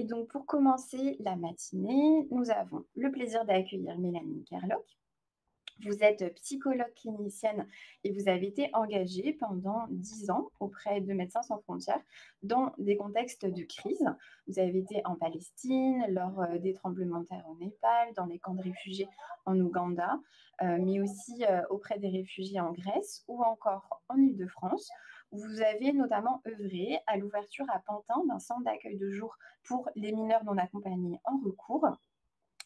Et donc, pour commencer la matinée, nous avons le plaisir d'accueillir Mélanie Kerlock. Vous êtes psychologue clinicienne et vous avez été engagée pendant 10 ans auprès de Médecins sans frontières dans des contextes de crise. Vous avez été en Palestine, lors des tremblements de terre au Népal, dans les camps de réfugiés en Ouganda, mais aussi auprès des réfugiés en Grèce ou encore en Île-de-France. Vous avez notamment œuvré à l'ouverture à Pantin d'un centre d'accueil de jour pour les mineurs non accompagnés en recours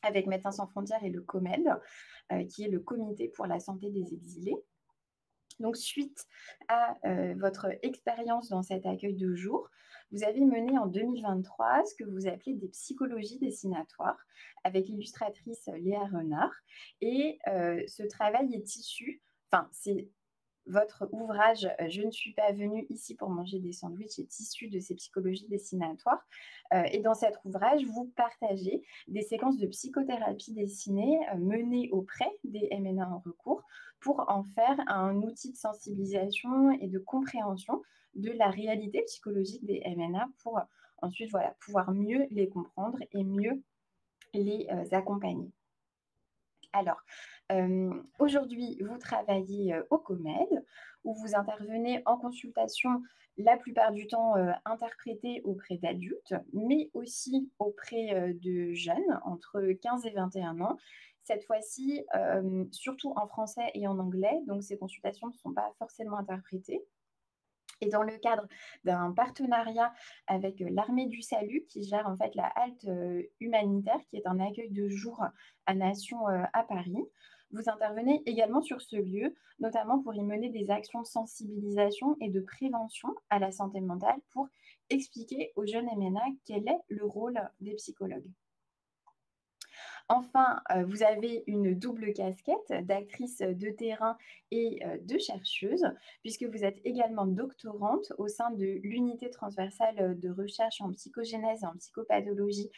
avec Médecins sans frontières et le COMED, qui est le Comité pour la santé des exilés. Donc, suite à votre expérience dans cet accueil de jour, vous avez mené en 2023 ce que vous appelez des psychologies dessinatoires avec l'illustratrice Léa Renard. Et ce travail est issu, enfin, c'est votre ouvrage Je ne suis pas venue ici pour manger des sandwichs est issu de ces psychologies dessinatoires. Et dans cet ouvrage, vous partagez des séquences de psychothérapie dessinée menées auprès des MNA en recours pour en faire un outil de sensibilisation et de compréhension de la réalité psychologique des MNA pour ensuite pouvoir mieux les comprendre et mieux les accompagner. Alors, aujourd'hui, vous travaillez au COMED, où vous intervenez en consultation, la plupart du temps interprétée auprès d'adultes, mais aussi auprès de jeunes entre 15 et 21 ans. Cette fois-ci, surtout en français et en anglais, donc ces consultations ne sont pas forcément interprétées. Et dans le cadre d'un partenariat avec l'Armée du Salut, qui gère en fait la halte humanitaire, qui est un accueil de jour à Nation à Paris, vous intervenez également sur ce lieu, notamment pour y mener des actions de sensibilisation et de prévention à la santé mentale pour expliquer aux jeunes MNA quel est le rôle des psychologues. Enfin, vous avez une double casquette d'actrice de terrain et de chercheuse, puisque vous êtes également doctorante au sein de l'unité transversale de recherche en psychogénèse et en psychopathologie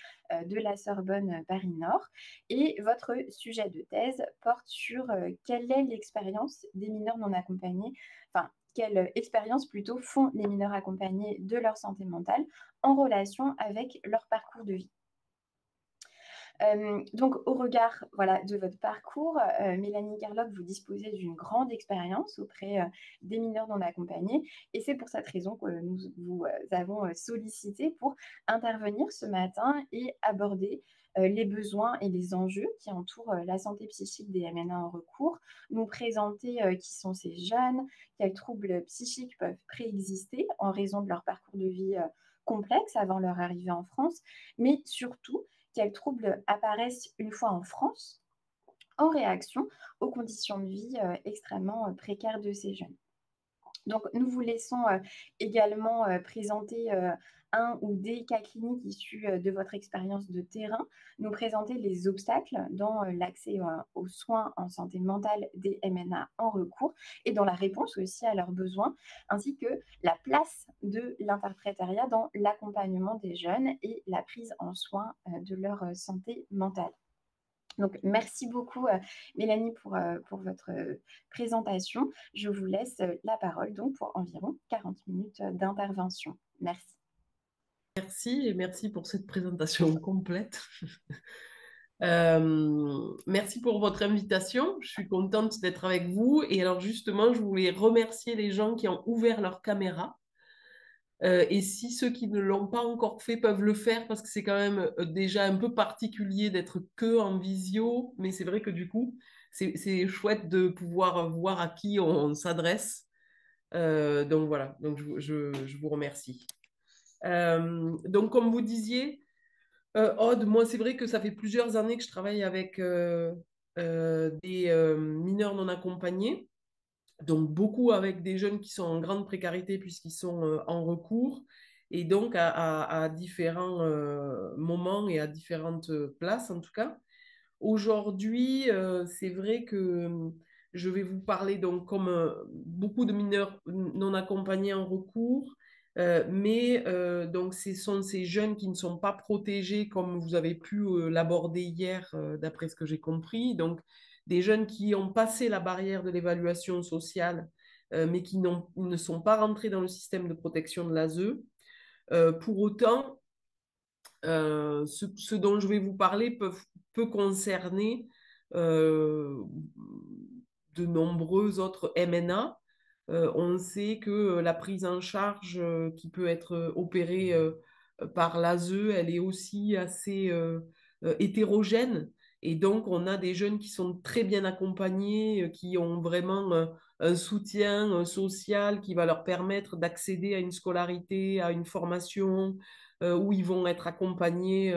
de la Sorbonne Paris-Nord. Et votre sujet de thèse porte sur quelle est l'expérience des mineurs non accompagnés, enfin, quelle expérience plutôt font les mineurs accompagnés de leur santé mentale en relation avec leur parcours de vie. Donc, au regard de votre parcours, Mélanie Kerlock, vous disposez d'une grande expérience auprès des mineurs non accompagnés. Et c'est pour cette raison que nous vous avons sollicité pour intervenir ce matin et aborder les besoins et les enjeux qui entourent la santé psychique des MNA en recours, nous présenter qui sont ces jeunes, quels troubles psychiques peuvent préexister en raison de leur parcours de vie complexe avant leur arrivée en France, mais surtout quels troubles apparaissent une fois en France en réaction aux conditions de vie extrêmement précaires de ces jeunes. Donc, nous vous laissons également présenter un ou des cas cliniques issus de votre expérience de terrain, nous présenter les obstacles dans l'accès aux soins en santé mentale des MNA en recours et dans la réponse aussi à leurs besoins, ainsi que la place de l'interprétariat dans l'accompagnement des jeunes et la prise en soin de leur santé mentale. Donc, merci beaucoup, Mélanie, pour votre présentation. Je vous laisse la parole donc, pour environ 40 minutes d'intervention. Merci. Merci et merci pour cette présentation complète. Merci pour votre invitation. Je suis contente d'être avec vous. Et alors justement, je voulais remercier les gens qui ont ouvert leur caméra. Et si ceux qui ne l'ont pas encore fait peuvent le faire, parce que c'est quand même déjà un peu particulier d'être que en visio, mais c'est vrai que du coup, c'est chouette de pouvoir voir à qui on s'adresse. Donc voilà, donc je vous remercie. Donc comme vous disiez, Aude, moi c'est vrai que ça fait plusieurs années que je travaille avec des mineurs non accompagnés, donc beaucoup avec des jeunes qui sont en grande précarité puisqu'ils sont en recours, et donc à différents moments et à différentes places en tout cas. Aujourd'hui, c'est vrai que je vais vous parler donc comme beaucoup de mineurs non accompagnés en recours, mais donc ce sont ces jeunes qui ne sont pas protégés comme vous avez pu l'aborder hier, d'après ce que j'ai compris. Donc des jeunes qui ont passé la barrière de l'évaluation sociale, mais qui ne sont pas rentrés dans le système de protection de l'ASE. Pour autant, Ce dont je vais vous parler peut concerner euh, de nombreux autres MNA. On sait que la prise en charge qui peut être opérée par l'ASE, elle est aussi assez hétérogène. Et donc, on a des jeunes qui sont très bien accompagnés, qui ont vraiment un soutien social qui va leur permettre d'accéder à une scolarité, à une formation, où ils vont être accompagnés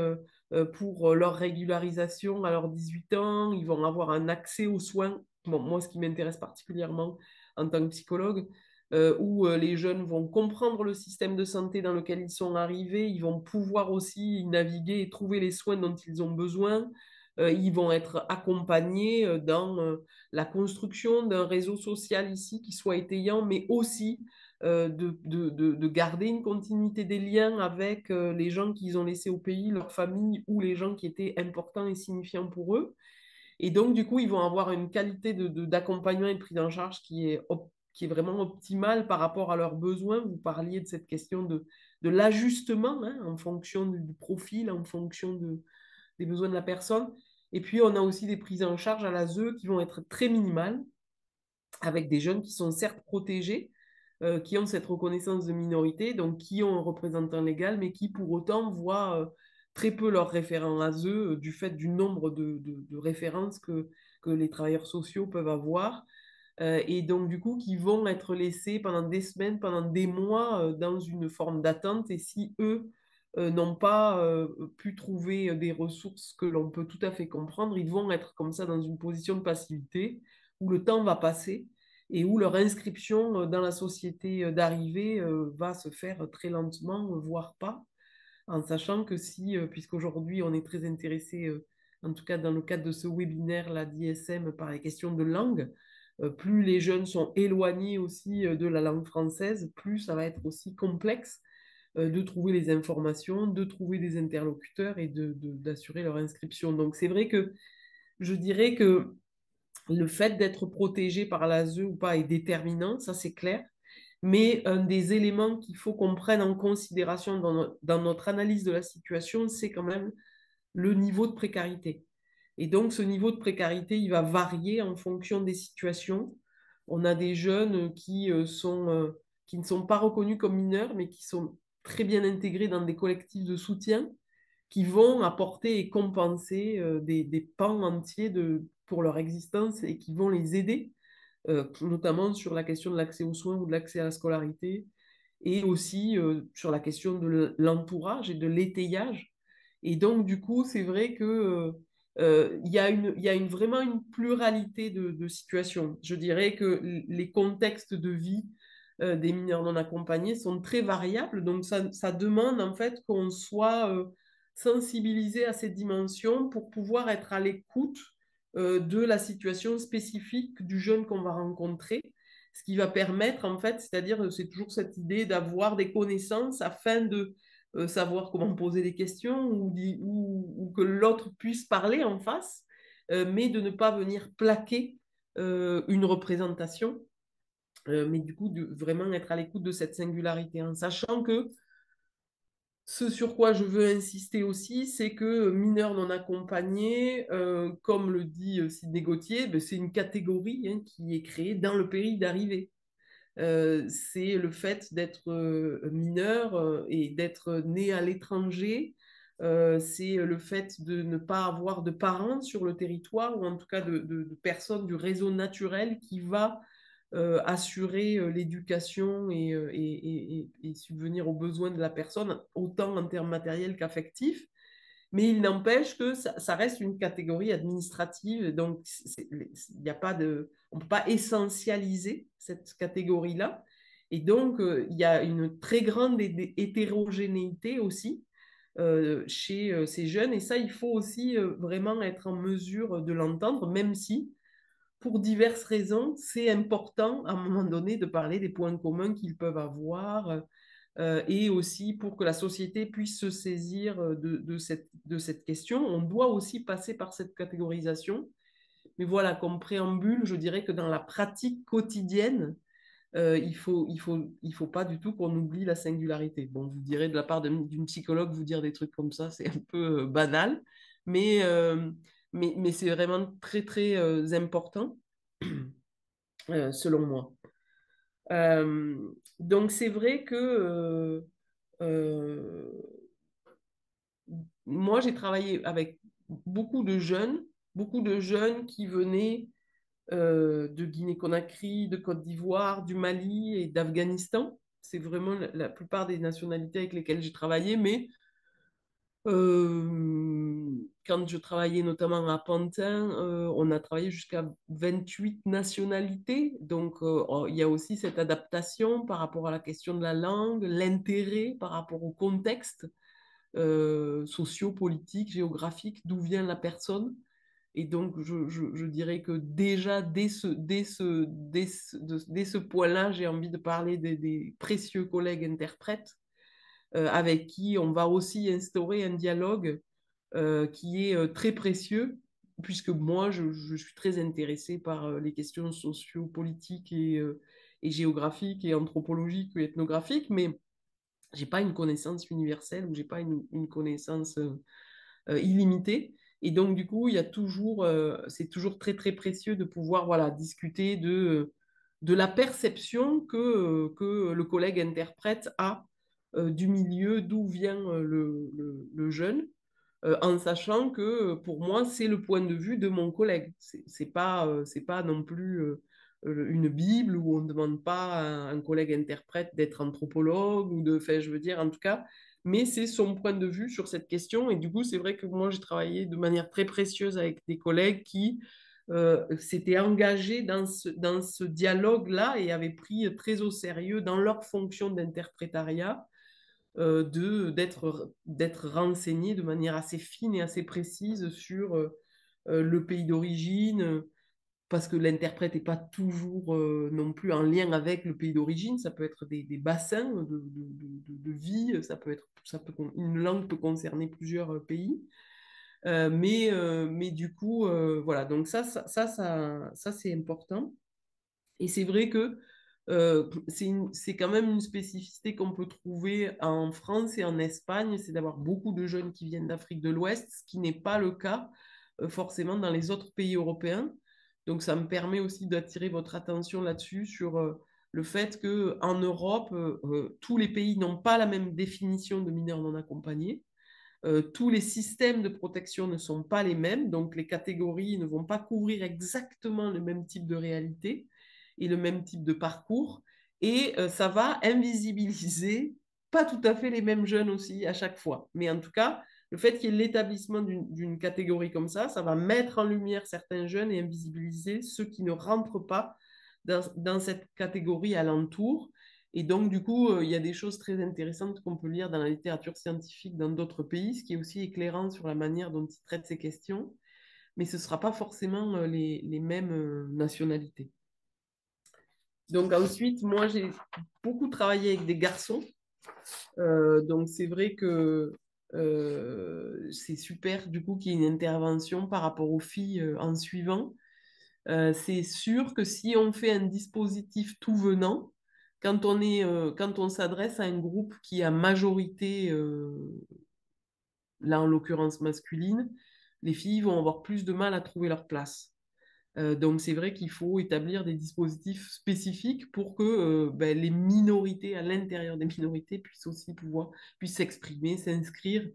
pour leur régularisation à leurs 18 ans. Ils vont avoir un accès aux soins. Bon, moi, ce qui m'intéresse particulièrement en tant que psychologue, où les jeunes vont comprendre le système de santé dans lequel ils sont arrivés, ils vont pouvoir aussi y naviguer et trouver les soins dont ils ont besoin. Ils vont être accompagnés dans la construction d'un réseau social ici qui soit étayant, mais aussi de garder une continuité des liens avec les gens qu'ils ont laissés au pays, leur famille ou les gens qui étaient importants et signifiants pour eux. Et donc, du coup, ils vont avoir une qualité d'accompagnement et de prise en charge qui est vraiment optimale par rapport à leurs besoins. Vous parliez de cette question de l'ajustement hein, en fonction du profil, en fonction des besoins de la personne. Et puis, on a aussi des prises en charge à l'ASE qui vont être très minimales, avec des jeunes qui sont certes protégés, qui ont cette reconnaissance de minorité, donc qui ont un représentant légal, mais qui pour autant voient très peu leurs référents ASE du fait du nombre de références que les travailleurs sociaux peuvent avoir. Et donc, du coup, qui vont être laissés pendant des semaines, pendant des mois dans une forme d'attente. Et si eux n'ont pas pu trouver des ressources que l'on peut tout à fait comprendre, ils vont être comme ça dans une position de passivité où le temps va passer et où leur inscription dans la société d'arrivée va se faire très lentement, voire pas, en sachant que si, puisqu'aujourd'hui on est très intéressé, en tout cas dans le cadre de ce webinaire, la d'ISM, par les questions de langue, plus les jeunes sont éloignés aussi de la langue française, plus ça va être aussi complexe de trouver les informations, de trouver des interlocuteurs et d'assurer leur inscription. Donc c'est vrai que je dirais que le fait d'être protégé par l'ASE ou pas est déterminant, ça c'est clair. Mais un des éléments qu'il faut qu'on prenne en considération dans notre analyse de la situation, c'est quand même le niveau de précarité. Et donc, ce niveau de précarité, il va varier en fonction des situations. On a des jeunes qui ne sont pas reconnus comme mineurs, mais qui sont très bien intégrés dans des collectifs de soutien, qui vont apporter et compenser des pans entiers pour leur existence et qui vont les aider, notamment sur la question de l'accès aux soins ou de l'accès à la scolarité, et aussi sur la question de l'entourage et de l'étayage. Et donc, du coup, c'est vrai que il y a vraiment une pluralité de situations. Je dirais que les contextes de vie des mineurs non accompagnés sont très variables. Donc, ça demande en fait qu'on soit sensibilisé à cette dimension pour pouvoir être à l'écoute de la situation spécifique du jeune qu'on va rencontrer, ce qui va permettre, en fait, c'est-à-dire, c'est toujours cette idée d'avoir des connaissances afin de savoir comment poser des questions ou que l'autre puisse parler en face, mais de ne pas venir plaquer une représentation, mais du coup, de vraiment être à l'écoute de cette singularité, en sachant que ce sur quoi je veux insister aussi, c'est que mineurs non accompagnés, comme le dit Sidney Gauthier, ben, c'est une catégorie hein, qui est créée dans le pays d'arrivée. C'est le fait d'être mineur et d'être né à l'étranger. C'est le fait de ne pas avoir de parents sur le territoire ou en tout cas de personnes du réseau naturel qui va assurer l'éducation et subvenir aux besoins de la personne, autant en termes matériels qu'affectifs. Mais il n'empêche que ça reste une catégorie administrative, donc il n'y a pas on ne peut pas essentialiser cette catégorie-là. Et donc, il y a une très grande hétérogénéité aussi chez ces jeunes. Et ça, il faut aussi vraiment être en mesure de l'entendre, même si, pour diverses raisons, c'est important à un moment donné de parler des points communs qu'ils peuvent avoir et aussi pour que la société puisse se saisir de cette question. On doit aussi passer par cette catégorisation. Mais voilà, comme préambule, je dirais que dans la pratique quotidienne, il faut pas du tout qu'on oublie la singularité. Bon, vous direz de la part d'une psychologue, vous dire des trucs comme ça, c'est un peu banal, mais, euh, mais c'est vraiment très, très important, selon moi. Donc, c'est vrai que euh, moi, j'ai travaillé avec beaucoup de jeunes qui venaient de Guinée-Conakry, de Côte d'Ivoire, du Mali et d'Afghanistan. C'est vraiment la plupart des nationalités avec lesquelles j'ai travaillé, mais quand je travaillais notamment à Pantin, on a travaillé jusqu'à 28 nationalités. Donc, il y a aussi cette adaptation par rapport à la question de la langue, l'intérêt par rapport au contexte socio-politique, géographique, d'où vient la personne. Et donc, je dirais que déjà, dès ce point-là, j'ai envie de parler des précieux collègues interprètes avec qui on va aussi instaurer un dialogue qui est très précieux, puisque moi, je suis très intéressée par les questions socio-politiques et géographiques et anthropologiques et ethnographiques, mais j'ai pas une connaissance universelle ou j'ai pas une connaissance illimitée. Et donc, du coup, c'est toujours très, très précieux de pouvoir voilà, discuter de la perception que le collègue interprète a du milieu d'où vient le jeune, en sachant que pour moi, c'est le point de vue de mon collègue. C'est pas non plus une Bible où on ne demande pas à un collègue interprète d'être anthropologue ou de, enfin, je veux dire, en tout cas, mais c'est son point de vue sur cette question. Et du coup, c'est vrai que moi, j'ai travaillé de manière très précieuse avec des collègues qui s'étaient engagés dans ce dialogue-là et avaient pris très au sérieux dans leur fonction d'interprétariat d'être renseigné de manière assez fine et assez précise sur le pays d'origine, parce que l'interprète n'est pas toujours non plus en lien avec le pays d'origine, ça peut être des bassins de vie, une langue peut concerner plusieurs pays. Mais du coup, voilà, donc ça c'est important. Et c'est vrai que c'est quand même une spécificité qu'on peut trouver en France et en Espagne, c'est d'avoir beaucoup de jeunes qui viennent d'Afrique de l'Ouest, ce qui n'est pas le cas forcément dans les autres pays européens. Donc ça me permet aussi d'attirer votre attention là-dessus sur le fait qu'en Europe, tous les pays n'ont pas la même définition de mineurs non accompagnés. Tous les systèmes de protection ne sont pas les mêmes, donc les catégories ne vont pas couvrir exactement le même type de réalité et le même type de parcours. Et ça va invisibiliser pas tout à fait les mêmes jeunes aussi à chaque fois. Mais en tout cas, le fait qu'il y ait l'établissement d'une catégorie comme ça va mettre en lumière certains jeunes et invisibiliser ceux qui ne rentrent pas dans cette catégorie alentour. Et donc, du coup, il y a des choses très intéressantes qu'on peut lire dans la littérature scientifique dans d'autres pays, ce qui est aussi éclairant sur la manière dont ils traitent ces questions. Mais ce ne sera pas forcément les mêmes nationalités. Donc ensuite, moi, j'ai beaucoup travaillé avec des garçons. Donc c'est vrai que c'est super, du coup, qu'il y ait une intervention par rapport aux filles en suivant. C'est sûr que si on fait un dispositif tout venant, quand on s'adresse à un groupe qui a majorité, là en l'occurrence masculine, les filles vont avoir plus de mal à trouver leur place. Donc c'est vrai qu'il faut établir des dispositifs spécifiques pour que ben, les minorités à l'intérieur des minorités puissent s'exprimer, s'inscrire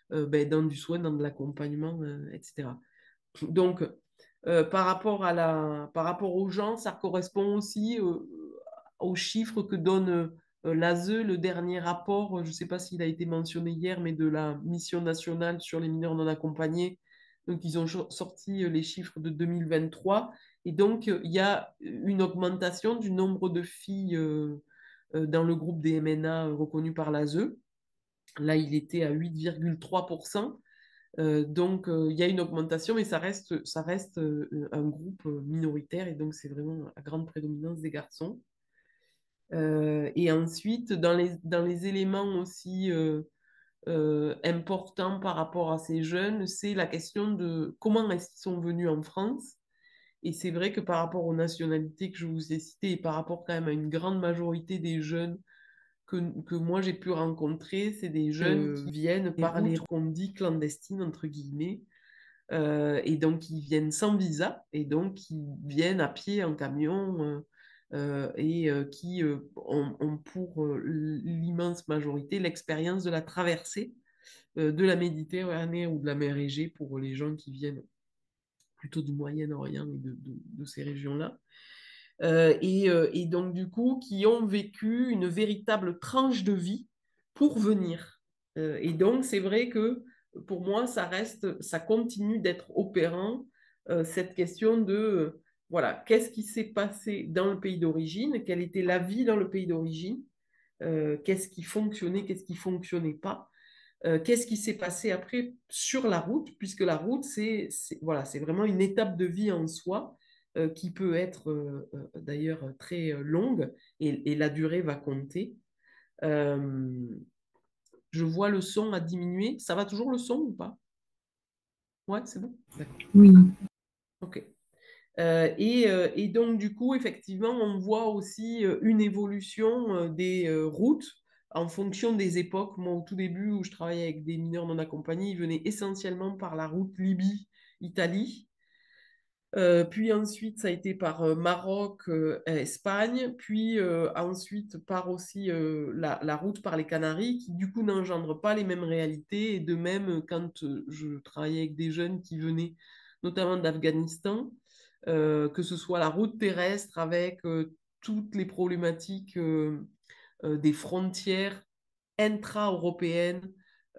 ben, dans du soin, dans de l'accompagnement, etc. Donc par rapport aux gens, ça correspond aussi aux chiffres que donne l'ASE, le dernier rapport, je ne sais pas s'il a été mentionné hier, mais de la mission nationale sur les mineurs non accompagnés. Donc, ils ont sorti les chiffres de 2023. Et donc, il y a une augmentation du nombre de filles dans le groupe des MNA reconnus par l'ASE. Là, il était à 8,3%. Donc, il y a une augmentation, mais ça reste un groupe minoritaire et donc c'est vraiment à grande prédominance des garçons. Et ensuite, dans les éléments aussi importants par rapport à ces jeunes, c'est la question de comment est-ce qu'ils sont venus en France Et c'est vrai que par rapport aux nationalités que je vous ai citées et par rapport quand même à une grande majorité des jeunes que moi j'ai pu rencontrer, c'est des jeunes qui viennent par les routes qu'on dit clandestines, entre guillemets, et donc ils viennent sans visa, et donc ils viennent à pied, en camion, qui ont pour l'immense majorité l'expérience de la traversée de la Méditerranée ou de la mer Égée pour les gens qui viennent plutôt du Moyen-Orient et de ces régions-là. Et donc, du coup, qui ont vécu une véritable tranche de vie pour venir. Et donc, c'est vrai que pour moi, ça continue d'être opérant, cette question de, voilà, qu'est-ce qui s'est passé dans le pays d'origine, quelle était la vie dans le pays d'origine, qu'est-ce qui fonctionnait, qu'est-ce qui fonctionnait pas, qu'est-ce qui s'est passé après sur la route, puisque la route, voilà, c'est vraiment une étape de vie en soi qui peut être d'ailleurs très longue et la durée va compter. Euh, je vois le son a diminué. Ça va toujours le son ou pas? Ouais, c'est bon? D'accord. Oui. Ok. Et donc, du coup, effectivement, on voit aussi une évolution des routes en fonction des époques. Moi, au tout début, où je travaillais avec des mineurs non accompagnés, ils venaient essentiellement par la route Libye-Italie. Puis ensuite, ça a été par Maroc, Espagne, puis ensuite par aussi la route par les Canaries, qui du coup n'engendre pas les mêmes réalités. Et de même, quand je travaillais avec des jeunes qui venaient notamment d'Afghanistan, que ce soit la route terrestre avec toutes les problématiques des frontières intra-européennes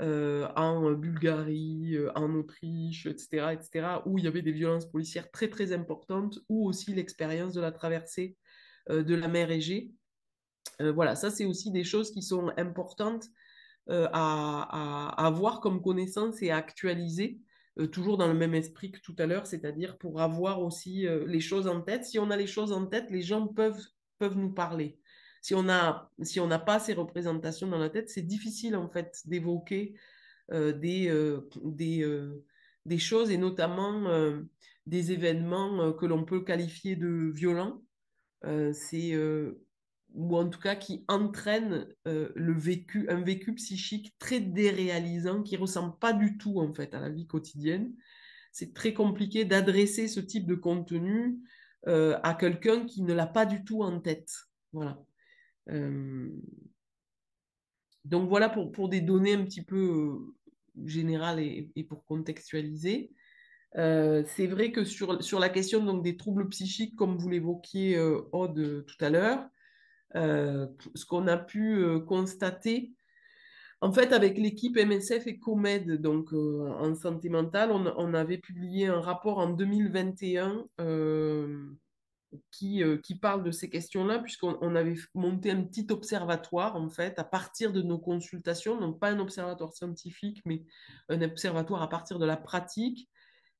en Bulgarie, en Autriche, etc., où il y avait des violences policières très, très importantes, ou aussi l'expérience de la traversée de la mer Égée. Voilà, ça, c'est aussi des choses qui sont importantes à avoir comme connaissance et à actualiser, toujours dans le même esprit que tout à l'heure, c'est-à-dire pour avoir aussi les choses en tête. Si on a les choses en tête, les gens peuvent nous parler. Si on n'a pas ces représentations dans la tête, c'est difficile en fait d'évoquer des choses et notamment des événements que l'on peut qualifier de violents, c'est ou en tout cas qui entraîne un vécu psychique très déréalisant qui ressemble pas du tout en fait à la vie quotidienne. C'est très compliqué d'adresser ce type de contenu à quelqu'un qui ne l'a pas du tout en tête. Voilà. Euh, donc voilà pour des données un petit peu générales et pour contextualiser. C'est vrai que sur la question donc, des troubles psychiques, comme vous l'évoquiez, Aude, tout à l'heure, ce qu'on a pu constater, en fait, avec l'équipe MSF et COMED, donc en santé mentale, on avait publié un rapport en 2021 qui parle de ces questions-là, puisqu'on avait monté un petit observatoire, en fait, à partir de nos consultations, donc pas un observatoire scientifique, mais un observatoire à partir de la pratique.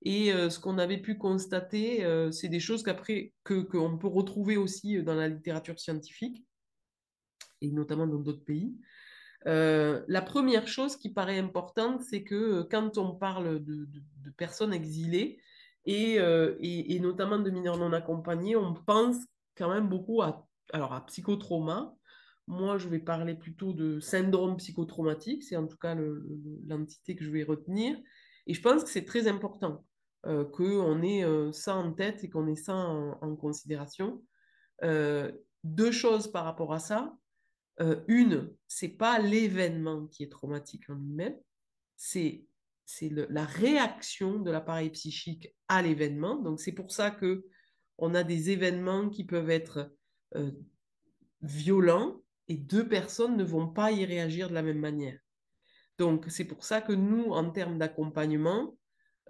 Et ce qu'on avait pu constater, c'est des choses qu'on peut retrouver aussi dans la littérature scientifique, et notamment dans d'autres pays. La première chose qui paraît importante, c'est que quand on parle de personnes exilées et notamment de mineurs non accompagnés, on pense quand même beaucoup à psychotrauma. Moi, je vais parler plutôt de syndrome psychotraumatique, c'est en tout cas l'entité que je vais retenir. Et je pense que c'est très important qu'on ait ça en tête et qu'on ait ça en considération. Euh, Deux choses par rapport à ça. Une, c'est pas l'événement qui est traumatique en lui-même, c'est la réaction de l'appareil psychique à l'événement. Donc c'est pour ça que on a des événements qui peuvent être euh, violents et deux personnes ne vont pas y réagir de la même manière. Donc c'est pour ça que nous, en termes d'accompagnement,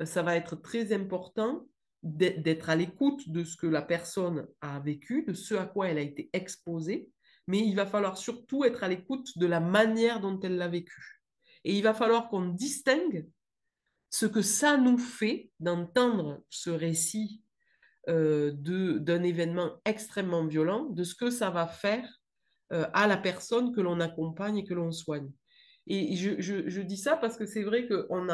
ça va être très important d'être à l'écoute de ce que la personne a vécu, de ce à quoi elle a été exposée, mais il va falloir surtout être à l'écoute de la manière dont elle l'a vécu. Et il va falloir qu'on distingue ce que ça nous fait d'entendre ce récit d'un événement extrêmement violent, de ce que ça va faire à la personne que l'on accompagne et que l'on soigne. Et je dis ça parce que c'est vrai qu'on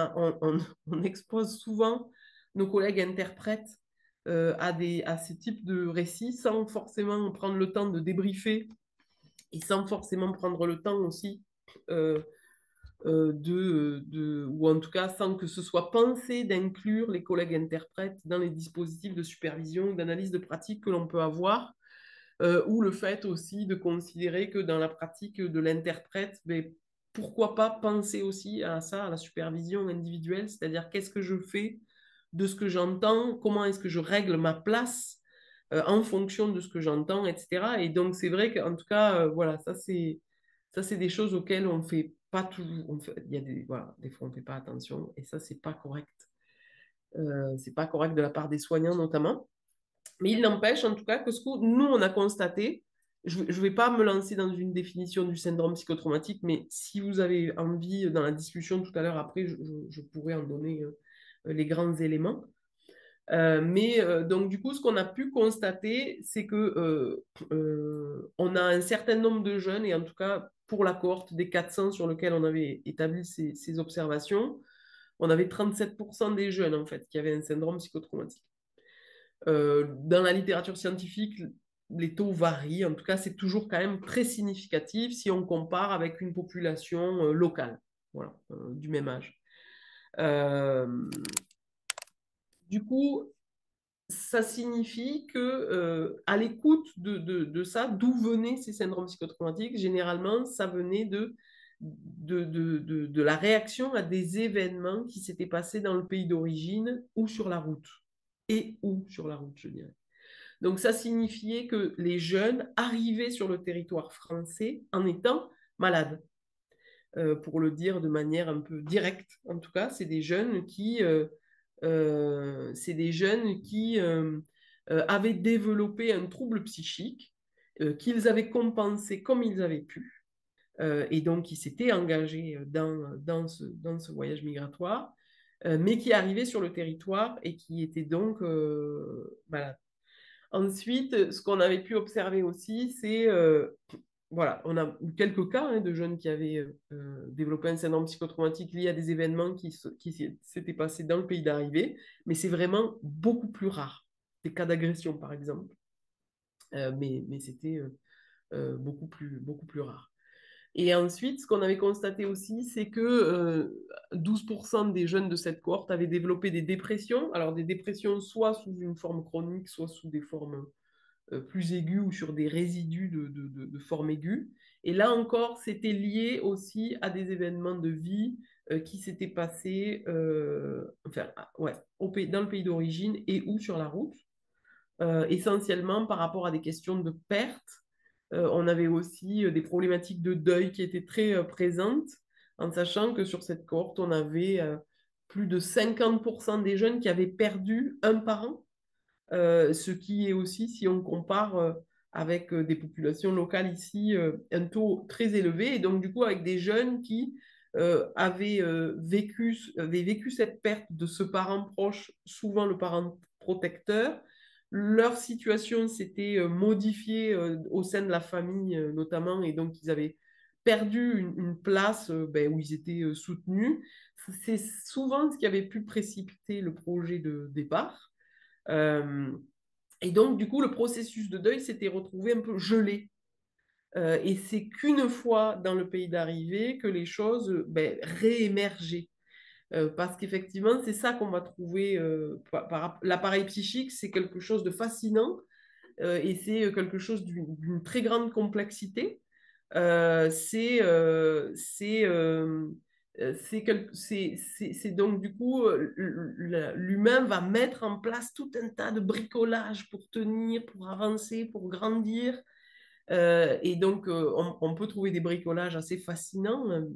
on expose souvent nos collègues interprètes à ces types de récits sans forcément prendre le temps de débriefer et sans forcément prendre le temps aussi euh, ou en tout cas sans que ce soit pensé d'inclure les collègues interprètes dans les dispositifs de supervision, d'analyse de pratique que l'on peut avoir, ou le fait aussi de considérer que dans la pratique de l'interprète, ben, pourquoi pas penser aussi à ça, à la supervision individuelle, c'est-à-dire qu'est-ce que je fais de ce que j'entends, comment est-ce que je règle ma place en fonction de ce que j'entends, etc. Et donc c'est vrai qu'en tout cas, voilà, ça c'est des choses auxquelles on fait pas toujours, il y a des, voilà, des fois on fait pas attention, et ça c'est pas correct. C'est pas correct de la part des soignants notamment. Mais il n'empêche en tout cas que ce que nous, on a constaté, je ne vais pas me lancer dans une définition du syndrome psychotraumatique, mais si vous avez envie, dans la discussion tout à l'heure, après, je pourrais en donner les grands éléments. Donc, du coup, ce qu'on a pu constater, c'est que on a un certain nombre de jeunes, et en tout cas, pour la cohorte des 400 sur lequel on avait établi ces observations, on avait 37% des jeunes, en fait, qui avaient un syndrome psychotraumatique. Dans la littérature scientifique, les taux varient. En tout cas, c'est toujours quand même très significatif si on compare avec une population locale, voilà, du même âge. Euh, du coup, ça signifie que à l'écoute de ça, d'où venaient ces syndromes psychotraumatiques, généralement, ça venait de la réaction à des événements qui s'étaient passés dans le pays d'origine ou sur la route. Et ou sur la route, je dirais. Donc ça signifiait que les jeunes arrivaient sur le territoire français en étant malades. Pour le dire de manière un peu directe, en tout cas, c'est des jeunes qui avaient développé un trouble psychique qu'ils avaient compensé comme ils avaient pu. Et donc, ils s'étaient engagés dans ce voyage migratoire, mais qui arrivaient sur le territoire et qui étaient donc malades. Ensuite, ce qu'on avait pu observer aussi, c'est, voilà, on a eu quelques cas de jeunes qui avaient développé un syndrome psychotraumatique lié à des événements qui s'étaient passés dans le pays d'arrivée, mais c'est vraiment beaucoup plus rare. Des cas d'agression, par exemple, mais c'était beaucoup plus rare. Et ensuite, ce qu'on avait constaté aussi, c'est que 12% des jeunes de cette cohorte avaient développé des dépressions. Alors des dépressions soit sous une forme chronique, soit sous des formes plus aiguës ou sur des résidus de forme aiguë. Et là encore, c'était lié aussi à des événements de vie qui s'étaient passés enfin, ouais, dans le pays d'origine et ou sur la route, essentiellement par rapport à des questions de perte. On avait aussi des problématiques de deuil qui étaient très présentes, en sachant que sur cette cohorte, on avait plus de 50% des jeunes qui avaient perdu un parent, ce qui est aussi, si on compare avec des populations locales ici, un taux très élevé. Et donc, du coup, avec des jeunes qui avaient vécu cette perte de ce parent proche, souvent le parent protecteur. Leur situation s'était modifiée au sein de la famille, notamment, et donc ils avaient perdu une place ben, où ils étaient soutenus. C'est souvent ce qui avait pu précipiter le projet de départ. Euh, et donc, du coup, le processus de deuil s'était retrouvé un peu gelé. Et c'est qu'une fois dans le pays d'arrivée que les choses ben, réémergeaient. Parce qu'effectivement, c'est ça qu'on va trouver par l'appareil psychique, c'est quelque chose de fascinant et c'est quelque chose d'une très grande complexité. C'est donc du coup, l'humain va mettre en place tout un tas de bricolage pour tenir, pour avancer, pour grandir. Et donc, on peut trouver des bricolages assez fascinants,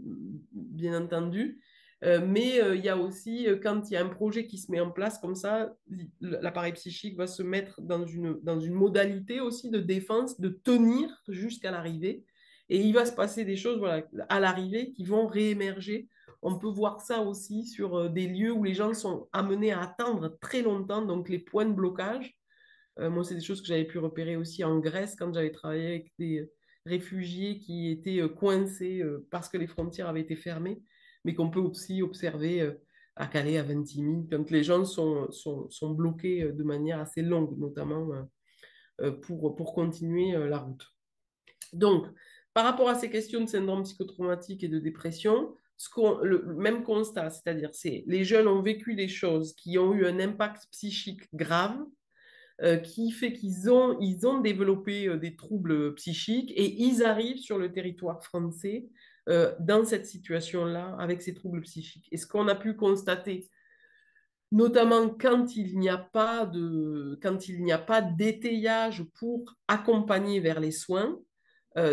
bien entendu. Mais il y a aussi, quand il y a un projet qui se met en place comme ça, l'appareil psychique va se mettre dans une modalité aussi de défense, de tenir jusqu'à l'arrivée. Et il va se passer des choses voilà, à l'arrivée qui vont réémerger. On peut voir ça aussi sur des lieux où les gens sont amenés à attendre très longtemps, donc les points de blocage. Moi, c'est des choses que j'avais pu repérer aussi en Grèce quand j'avais travaillé avec des réfugiés qui étaient coincés parce que les frontières avaient été fermées, mais qu'on peut aussi observer à Calais, à Ventimille, quand les gens sont bloqués de manière assez longue, notamment pour continuer la route. Donc, par rapport à ces questions de syndrome psychotraumatique et de dépression, le même constat, c'est-à-dire c'est les jeunes ont vécu des choses qui ont eu un impact psychique grave, qui fait ils ont développé des troubles psychiques et ils arrivent sur le territoire français dans cette situation-là avec ces troubles psychiques. Et ce qu'on a pu constater, notamment quand il n'y a pas d'étayage pour accompagner vers les soins,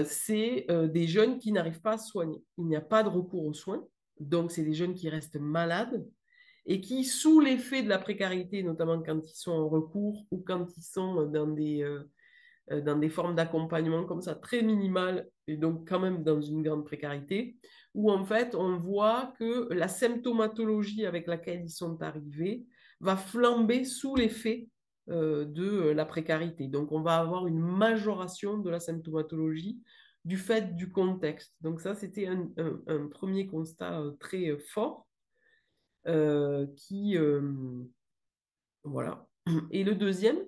c'est des jeunes qui n'arrivent pas à se soigner. Il n'y a pas de recours aux soins, donc c'est des jeunes qui restent malades et qui, sous l'effet de la précarité, notamment quand ils sont en recours ou quand ils sont dans des formes d'accompagnement comme ça, très minimales, et donc quand même dans une grande précarité, où en fait on voit que la symptomatologie avec laquelle ils sont arrivés va flamber sous l'effet de la précarité. Donc on va avoir une majoration de la symptomatologie du fait du contexte. Donc ça, c'était un premier constat très fort qui... voilà. Et le deuxième,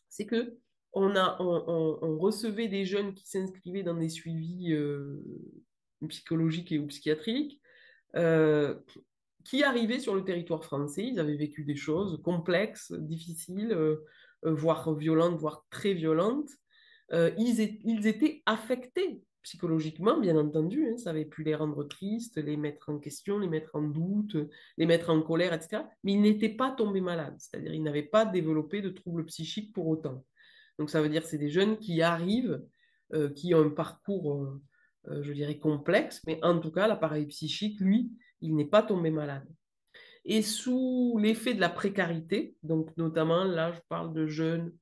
c'est que on recevait des jeunes qui s'inscrivaient dans des suivis psychologiques et ou psychiatriques, euh, qui arrivaient sur le territoire français. Ils avaient vécu des choses complexes, difficiles, voire violentes, voire très violentes. Ils étaient affectés psychologiquement, bien entendu, hein, ça avait pu les rendre tristes, les mettre en question, les mettre en doute, les mettre en colère, etc. Mais ils n'étaient pas tombés malades, c'est-à-dire ils n'avaient pas développé de troubles psychiques pour autant. Donc ça veut dire que c'est des jeunes qui arrivent, qui ont un parcours, je dirais, complexe, mais en tout cas, l'appareil psychique, lui, il n'est pas tombé malade. Et sous l'effet de la précarité, donc notamment là, je parle de jeunes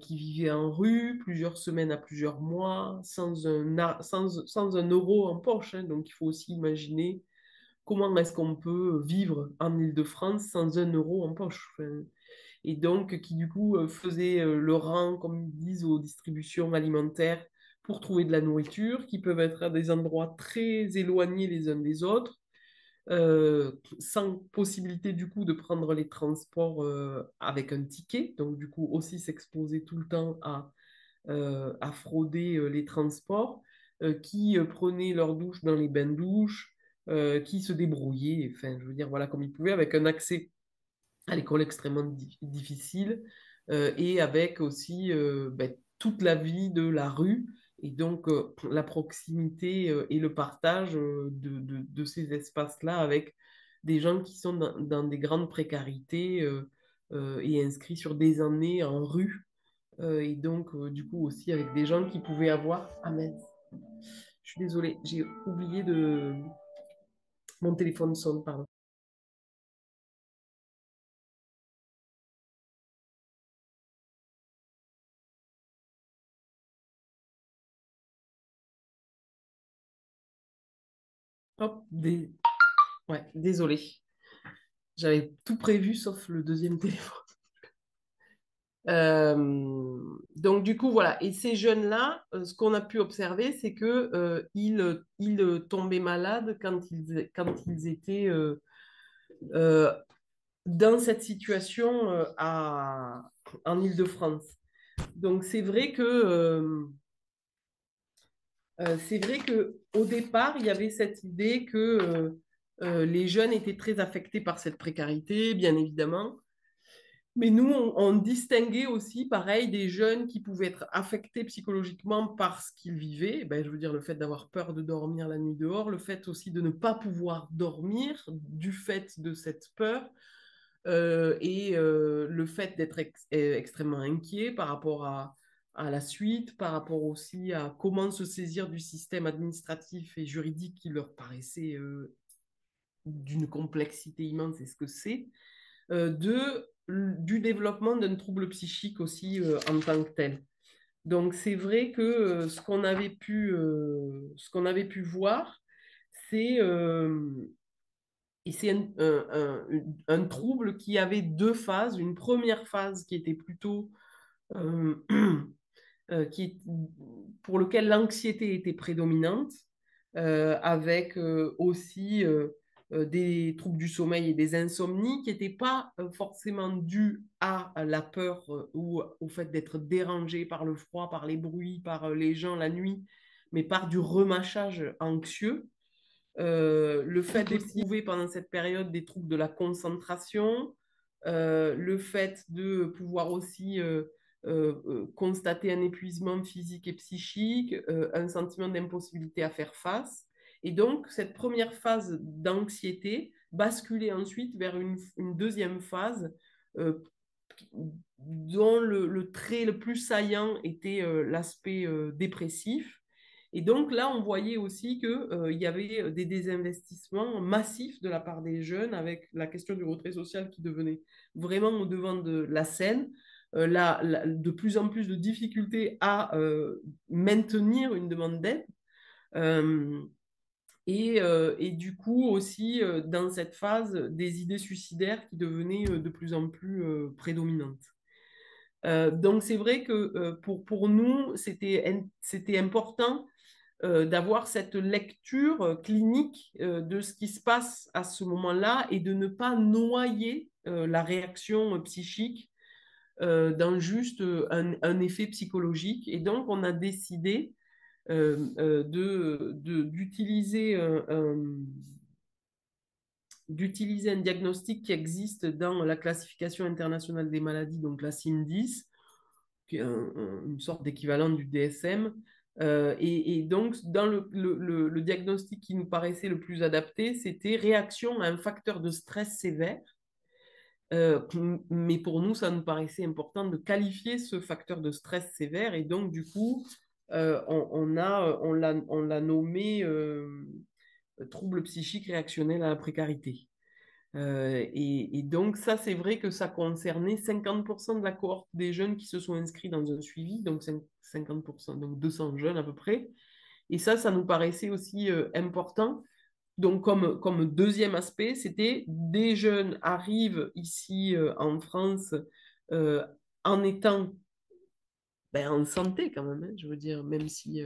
qui vivaient en rue plusieurs semaines à plusieurs mois, sans un euro en poche, hein. Donc il faut aussi imaginer comment est-ce qu'on peut vivre en Île-de-France sans un euro en poche. Enfin, et donc qui du coup faisaient le rang, comme ils disent, aux distributions alimentaires pour trouver de la nourriture, qui peuvent être à des endroits très éloignés les uns des autres, sans possibilité du coup de prendre les transports avec un ticket, donc du coup aussi s'exposer tout le temps à frauder les transports, qui prenaient leur douche dans les bains-douches, qui se débrouillaient, enfin je veux dire voilà comme ils pouvaient, avec un accès à l'école extrêmement difficile, et avec aussi ben, toute la vie de la rue et donc la proximité et le partage de ces espaces-là avec des gens qui sont dans des grandes précarités et inscrits sur des années en rue, et donc du coup aussi avec des gens qui pouvaient avoir... Ah mince, je suis désolée, j'ai oublié de... Mon téléphone sonne, pardon. Hop, ouais, désolée. J'avais tout prévu sauf le deuxième téléphone. Donc du coup, voilà. Et ces jeunes-là, ce qu'on a pu observer, c'est que ils tombaient malades quand ils étaient euh, dans cette situation en Île-de-France. Donc c'est vrai que au départ, il y avait cette idée que les jeunes étaient très affectés par cette précarité, bien évidemment. Mais nous, on distinguait aussi, pareil, des jeunes qui pouvaient être affectés psychologiquement par ce qu'ils vivaient. Ben, je veux dire, le fait d'avoir peur de dormir la nuit dehors, le fait aussi de ne pas pouvoir dormir du fait de cette peur, et le fait d'être extrêmement inquiet par rapport à la suite, par rapport aussi à comment se saisir du système administratif et juridique qui leur paraissait d'une complexité immense, et ce que c'est du développement d'un trouble psychique aussi en tant que tel. Donc c'est vrai que ce qu'on avait pu voir, c'est et c'est un trouble qui avait deux phases. Une première phase qui était plutôt euh, pour lequel l'anxiété était prédominante, avec aussi des troubles du sommeil et des insomnies qui n'étaient pas forcément dus à la peur ou au fait d'être dérangé par le froid, par les bruits, par les gens la nuit, mais par du remâchage anxieux. Le fait d'éprouver pendant cette période des troubles de la concentration, le fait de pouvoir aussi constater un épuisement physique et psychique, un sentiment d'impossibilité à faire face. Et donc, cette première phase d'anxiété basculait ensuite vers une deuxième phase euh, dont le trait le plus saillant était l'aspect dépressif. Et donc là, on voyait aussi qu'il y avait des désinvestissements massifs de la part des jeunes avec la question du retrait social qui devenait vraiment au devant de la scène. De plus en plus de difficultés à maintenir une demande d'aide. Euh, et du coup aussi dans cette phase des idées suicidaires qui devenaient de plus en plus prédominantes. Donc c'est vrai que pour nous, c'était important d'avoir cette lecture clinique de ce qui se passe à ce moment-là et de ne pas noyer la réaction psychique dans juste un effet psychologique. Et donc, on a décidé d'utiliser un diagnostic qui existe dans la classification internationale des maladies, donc la CIM-10, qui est une sorte d'équivalent du DSM. Et donc, dans le diagnostic qui nous paraissait le plus adapté, c'était réaction à un facteur de stress sévère. Mais pour nous, ça nous paraissait important de qualifier ce facteur de stress sévère. Et donc, du coup, on l'a nommé trouble psychique réactionnel à la précarité. Et donc, ça, c'est vrai que ça concernait 50% de la cohorte des jeunes qui se sont inscrits dans un suivi, donc 50%, donc 200 jeunes à peu près. Et ça nous paraissait aussi important. Donc, comme deuxième aspect, c'était des jeunes arrivent ici en France euh, en étant en santé quand même, hein, je veux dire, même si...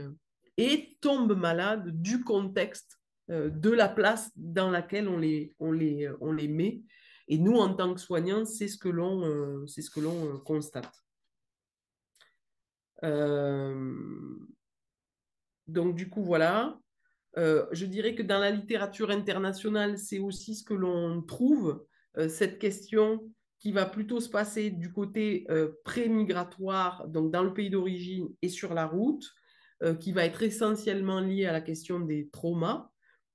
et tombent malades du contexte de la place dans laquelle on les met. Et nous, en tant que soignants, c'est ce que l'on constate. Euh, donc, du coup, voilà. Je dirais que dans la littérature internationale, c'est aussi ce que l'on trouve, cette question qui va plutôt se passer du côté pré-migratoire, donc dans le pays d'origine et sur la route, qui va être essentiellement liée à la question des traumas.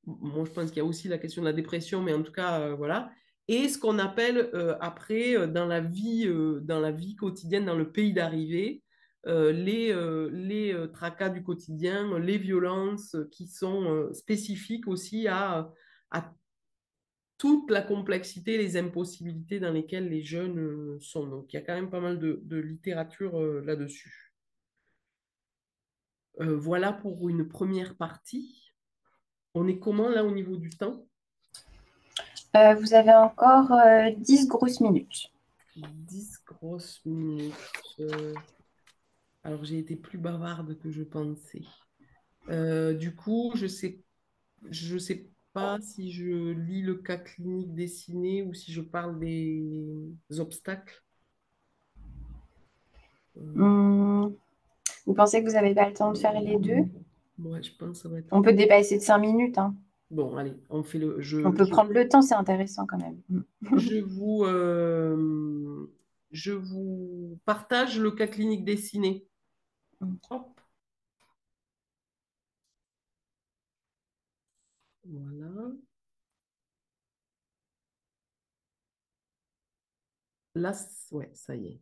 Moi, je pense qu'il y a aussi la question de la dépression, mais en tout cas, voilà. Et ce qu'on appelle après, dans la vie quotidienne, dans le pays d'arrivée, les tracas du quotidien, les violences qui sont spécifiques aussi à toute la complexité, les impossibilités dans lesquelles les jeunes sont. Donc, il y a quand même pas mal de littérature là-dessus. Voilà pour une première partie. On est comment là au niveau du temps? Vous avez encore 10 grosses minutes. 10 grosses minutes. Alors, j'ai été plus bavarde que je pensais. Du coup, je sais pas si je lis le cas clinique dessiné ou si je parle des obstacles. Euh, Hum, vous pensez que vous n'avez pas le temps de faire les deux? ouais, je pense que ça va être. On peut dépasser de 5 minutes, hein. Bon, allez, on fait le. On peut prendre le temps, c'est intéressant quand même. Je vous, je vous partage le cas clinique dessiné. Hop, voilà. Là, ouais, ça y est.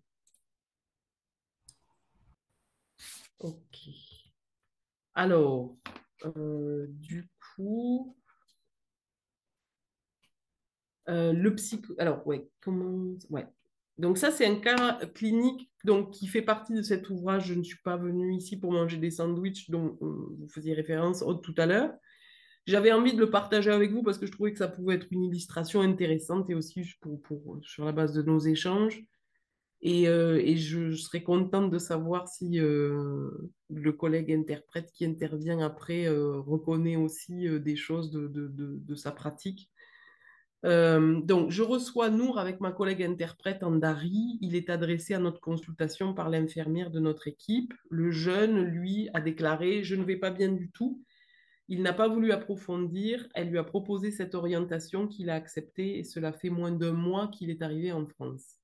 Ok. Alors, du coup. Le psycho... Alors, ouais, comment... Ouais. Donc ça, c'est un cas clinique donc, qui fait partie de cet ouvrage. Je ne suis pas venue ici pour manger des sandwichs dont vous faisiez référence tout à l'heure. J'avais envie de le partager avec vous parce que je trouvais que ça pouvait être une illustration intéressante et aussi sur la base de nos échanges. Et je serais contente de savoir si le collègue interprète qui intervient après reconnaît aussi des choses de sa pratique. Donc, je reçois Nour avec ma collègue interprète en Dari. Il est adressé à notre consultation par l'infirmière de notre équipe. Le jeune, lui, a déclaré: Je ne vais pas bien du tout. Il n'a pas voulu approfondir. Elle lui a proposé cette orientation qu'il a acceptée et cela fait moins d'un mois qu'il est arrivé en France.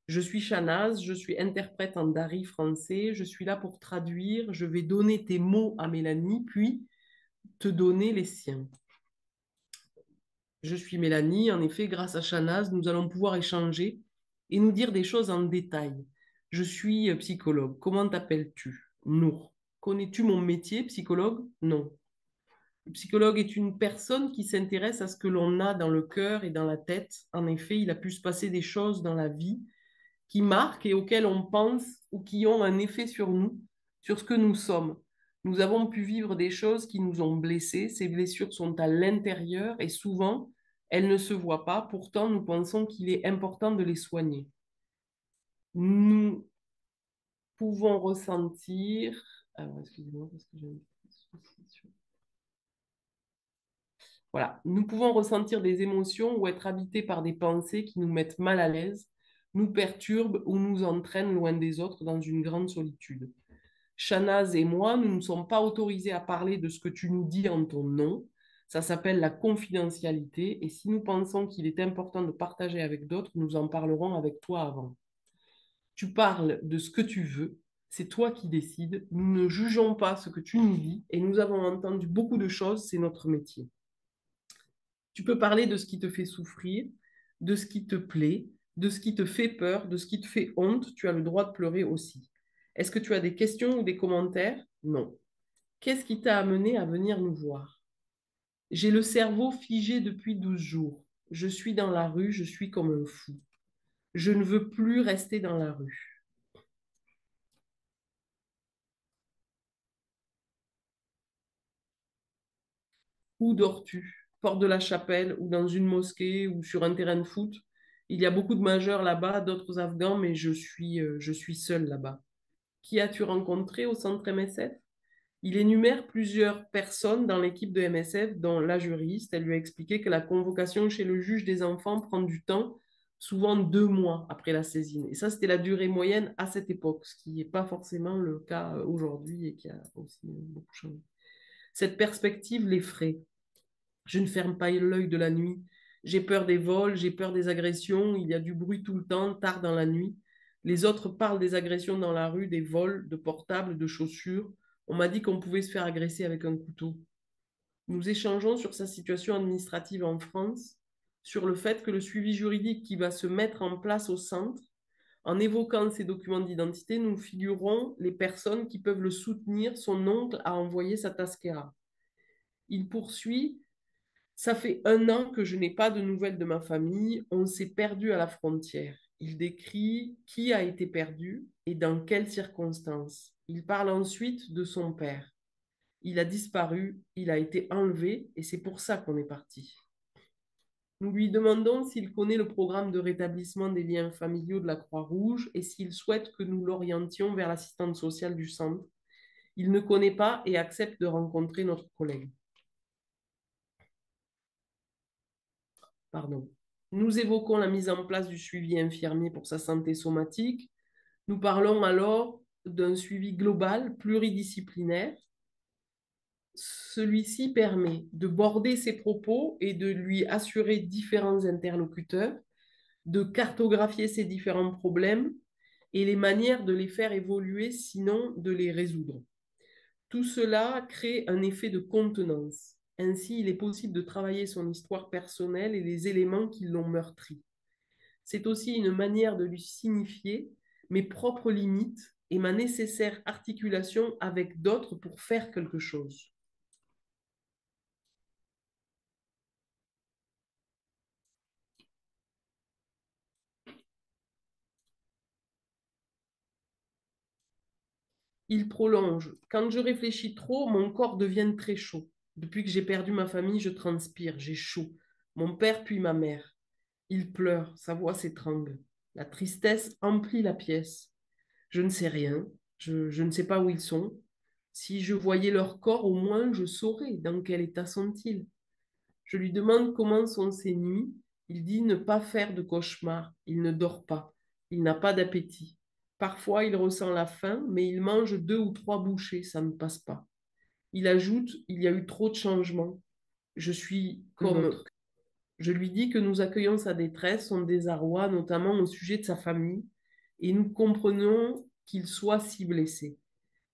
Je suis Chanaz, je suis interprète en Dari français. Je suis là pour traduire. Je vais donner tes mots à Mélanie, puis te donner les siens. Je suis Mélanie. En effet, grâce à Chanaz, nous allons pouvoir échanger et nous dire des choses en détail. Je suis psychologue. Comment t'appelles-tu? Nour. Connais-tu mon métier, psychologue? Non. Le psychologue est une personne qui s'intéresse à ce que l'on a dans le cœur et dans la tête. En effet, il a pu se passer des choses dans la vie qui marquent et auxquelles on pense ou qui ont un effet sur nous, sur ce que nous sommes. Nous avons pu vivre des choses qui nous ont blessés. Ces blessures sont à l'intérieur et souvent, elles ne se voient pas. Pourtant, nous pensons qu'il est important de les soigner. Nous pouvons ressentir... Alors, excusez-moi, parce que j'ai un petit souci. Voilà, nous pouvons ressentir des émotions ou être habités par des pensées qui nous mettent mal à l'aise, nous perturbent ou nous entraînent loin des autres dans une grande solitude. Chanaz et moi, nous ne sommes pas autorisés à parler de ce que tu nous dis en ton nom. Ça s'appelle la confidentialité et si nous pensons qu'il est important de partager avec d'autres, nous en parlerons avec toi avant. Tu parles de ce que tu veux, c'est toi qui décides, nous ne jugeons pas ce que tu nous dis et nous avons entendu beaucoup de choses, c'est notre métier. Tu peux parler de ce qui te fait souffrir, de ce qui te plaît, de ce qui te fait peur, de ce qui te fait honte. Tu as le droit de pleurer aussi. Est-ce que tu as des questions ou des commentaires? Non. Qu'est-ce qui t'a amené à venir nous voir? J'ai le cerveau figé depuis 12 jours. Je suis dans la rue, je suis comme un fou. Je ne veux plus rester dans la rue. Où dors-tu? Porte de la Chapelle ou dans une mosquée ou sur un terrain de foot? Il y a beaucoup de majeurs là-bas, d'autres Afghans, mais je suis seule là-bas. Qui as-tu rencontré au centre MSF? Il énumère plusieurs personnes dans l'équipe de MSF, dont la juriste. Elle lui a expliqué que la convocation chez le juge des enfants prend du temps, souvent 2 mois après la saisine. Et ça, c'était la durée moyenne à cette époque, ce qui n'est pas forcément le cas aujourd'hui et qui a aussi beaucoup changé. Cette perspective l'effraie. Je ne ferme pas l'œil de la nuit. J'ai peur des vols, j'ai peur des agressions. Il y a du bruit tout le temps, tard dans la nuit. Les autres parlent des agressions dans la rue, des vols, de portables, de chaussures. On m'a dit qu'on pouvait se faire agresser avec un couteau. Nous échangeons sur sa situation administrative en France, sur le fait que le suivi juridique qui va se mettre en place au centre, en évoquant ses documents d'identité, nous figurons les personnes qui peuvent le soutenir. Son oncle a envoyé sa tasquera. Il poursuit: ça fait 1 an que je n'ai pas de nouvelles de ma famille. On s'est perdu à la frontière. Il décrit qui a été perdu et dans quelles circonstances. Il parle ensuite de son père. Il a disparu, il a été enlevé et c'est pour ça qu'on est parti. Nous lui demandons s'il connaît le programme de rétablissement des liens familiaux de la Croix-Rouge et s'il souhaite que nous l'orientions vers l'assistante sociale du centre. Il ne connaît pas et accepte de rencontrer notre collègue. Pardon. Nous évoquons la mise en place du suivi infirmier pour sa santé somatique. Nous parlons alors d'un suivi global, pluridisciplinaire. Celui-ci permet de border ses propos et de lui assurer différents interlocuteurs, de cartographier ses différents problèmes et les manières de les faire évoluer, sinon de les résoudre. Tout cela crée un effet de contenance. Ainsi, il est possible de travailler son histoire personnelle et les éléments qui l'ont meurtri. C'est aussi une manière de lui signifier mes propres limites et ma nécessaire articulation avec d'autres pour faire quelque chose. Il prolonge. Quand je réfléchis trop, mon corps devient très chaud. Depuis que j'ai perdu ma famille, je transpire, j'ai chaud. Mon père puis ma mère. Il pleure, sa voix s'étrangle. La tristesse emplit la pièce. Je ne sais rien, je ne sais pas où ils sont. Si je voyais leur corps, au moins je saurais dans quel état sont-ils. Je lui demande comment sont ses nuits. Il dit ne pas faire de cauchemars. Il ne dort pas. Il n'a pas d'appétit. Parfois, il ressent la faim, mais il mange 2 ou 3 bouchées. Ça ne passe pas. Il ajoute, il y a eu trop de changements. Je suis comme Notre. l'autre. Je lui dis que nous accueillons sa détresse, son désarroi, notamment au sujet de sa famille, et nous comprenons qu'il soit si blessé.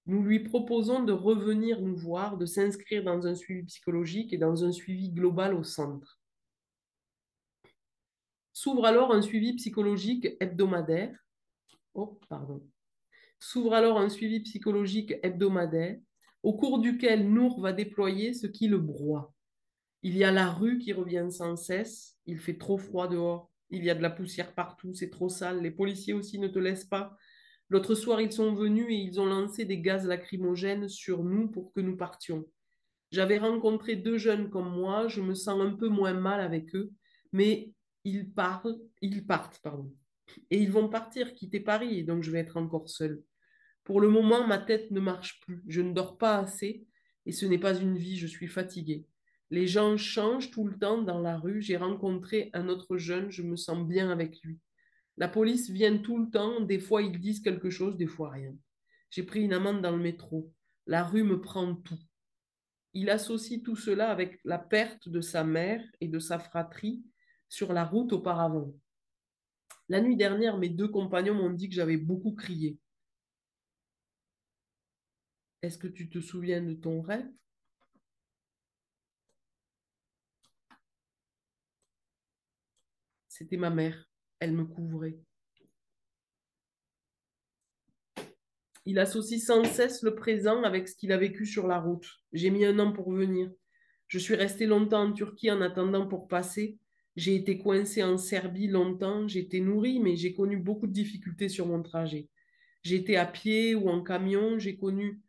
Nous lui proposons de revenir nous voir, de s'inscrire dans un suivi psychologique et dans un suivi global au centre. S'ouvre alors un suivi psychologique hebdomadaire. Oh, pardon. S'ouvre alors un suivi psychologique hebdomadaire, au cours duquel Nour va déployer ce qui le broie. Il y a la rue qui revient sans cesse. Il fait trop froid dehors. Il y a de la poussière partout. C'est trop sale. Les policiers aussi ne te laissent pas. L'autre soir, ils sont venus et ils ont lancé des gaz lacrymogènes sur nous pour que nous partions. J'avais rencontré 2 jeunes comme moi. Je me sens un peu moins mal avec eux. Mais ils partent, pardon. Et ils vont partir, quitter Paris. Et donc, je vais être encore seule. Pour le moment, ma tête ne marche plus. Je ne dors pas assez et ce n'est pas une vie, je suis fatiguée. Les gens changent tout le temps dans la rue. J'ai rencontré un autre jeune, je me sens bien avec lui. La police vient tout le temps, des fois ils disent quelque chose, des fois rien. J'ai pris une amende dans le métro. La rue me prend tout. Il associe tout cela avec la perte de sa mère et de sa fratrie sur la route auparavant. La nuit dernière, mes 2 compagnons m'ont dit que j'avais beaucoup crié. Est-ce que tu te souviens de ton rêve? C'était ma mère. Elle me couvrait. Il associe sans cesse le présent avec ce qu'il a vécu sur la route. J'ai mis un an pour venir. Je suis restée longtemps en Turquie en attendant pour passer. J'ai été coincée en Serbie longtemps. J'ai été nourrie, mais j'ai connu beaucoup de difficultés sur mon trajet. J'ai été à pied ou en camion. J'ai connu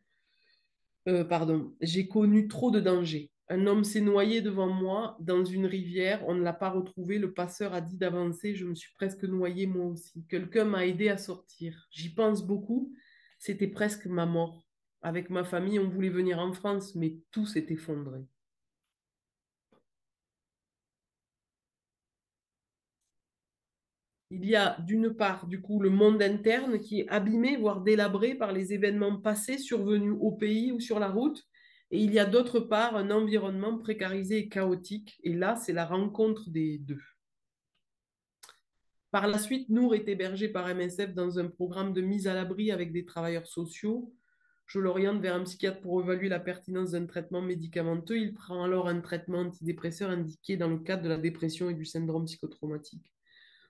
trop de dangers. Un homme s'est noyé devant moi dans une rivière. On ne l'a pas retrouvé. Le passeur a dit d'avancer. Je me suis presque noyée moi aussi. Quelqu'un m'a aidé à sortir. J'y pense beaucoup. C'était presque ma mort. Avec ma famille, on voulait venir en France, mais tout s'est effondré. Il y a d'une part, du coup, le monde interne qui est abîmé, voire délabré par les événements passés survenus au pays ou sur la route. Et il y a d'autre part un environnement précarisé et chaotique. Et là, c'est la rencontre des deux. Par la suite, Nour est hébergé par MSF dans un programme de mise à l'abri avec des travailleurs sociaux. Je l'oriente vers un psychiatre pour évaluer la pertinence d'un traitement médicamenteux. Il prend alors un traitement antidépresseur indiqué dans le cadre de la dépression et du syndrome psychotraumatique.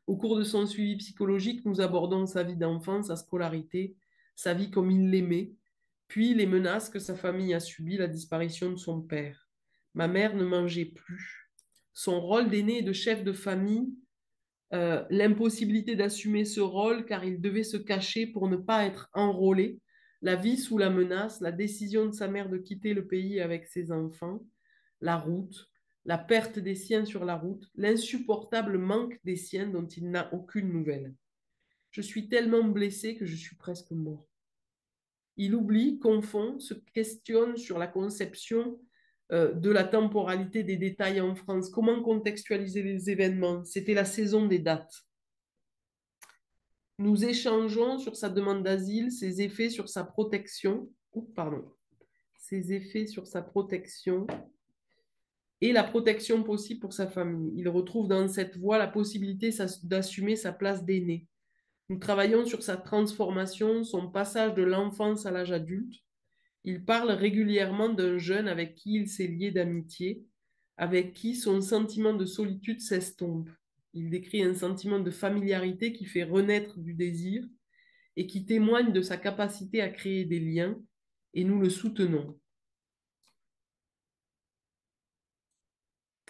Au cours de son suivi psychologique, nous abordons sa vie d'enfant, sa scolarité, sa vie comme il l'aimait, puis les menaces que sa famille a subies, la disparition de son père. Ma mère ne mangeait plus. Son rôle d'aîné et de chef de famille, l'impossibilité d'assumer ce rôle car il devait se cacher pour ne pas être enrôlé, la vie sous la menace, la décision de sa mère de quitter le pays avec ses enfants, la route, la perte des siens sur la route, l'insupportable manque des siens dont il n'a aucune nouvelle. Je suis tellement blessée que je suis presque mort. Il oublie, confond, se questionne sur la conception de la temporalité des détails en France. Comment contextualiser les événements? C'était la saison des dates. Nous échangeons sur sa demande d'asile, ses effets sur sa protection, ses effets sur sa protection et la protection possible pour sa famille. Il retrouve dans cette voie la possibilité d'assumer sa place d'aîné. Nous travaillons sur sa transformation, son passage de l'enfance à l'âge adulte. Il parle régulièrement d'un jeune avec qui il s'est lié d'amitié, avec qui son sentiment de solitude s'estompe. Il décrit un sentiment de familiarité qui fait renaître du désir et qui témoigne de sa capacité à créer des liens, et nous le soutenons.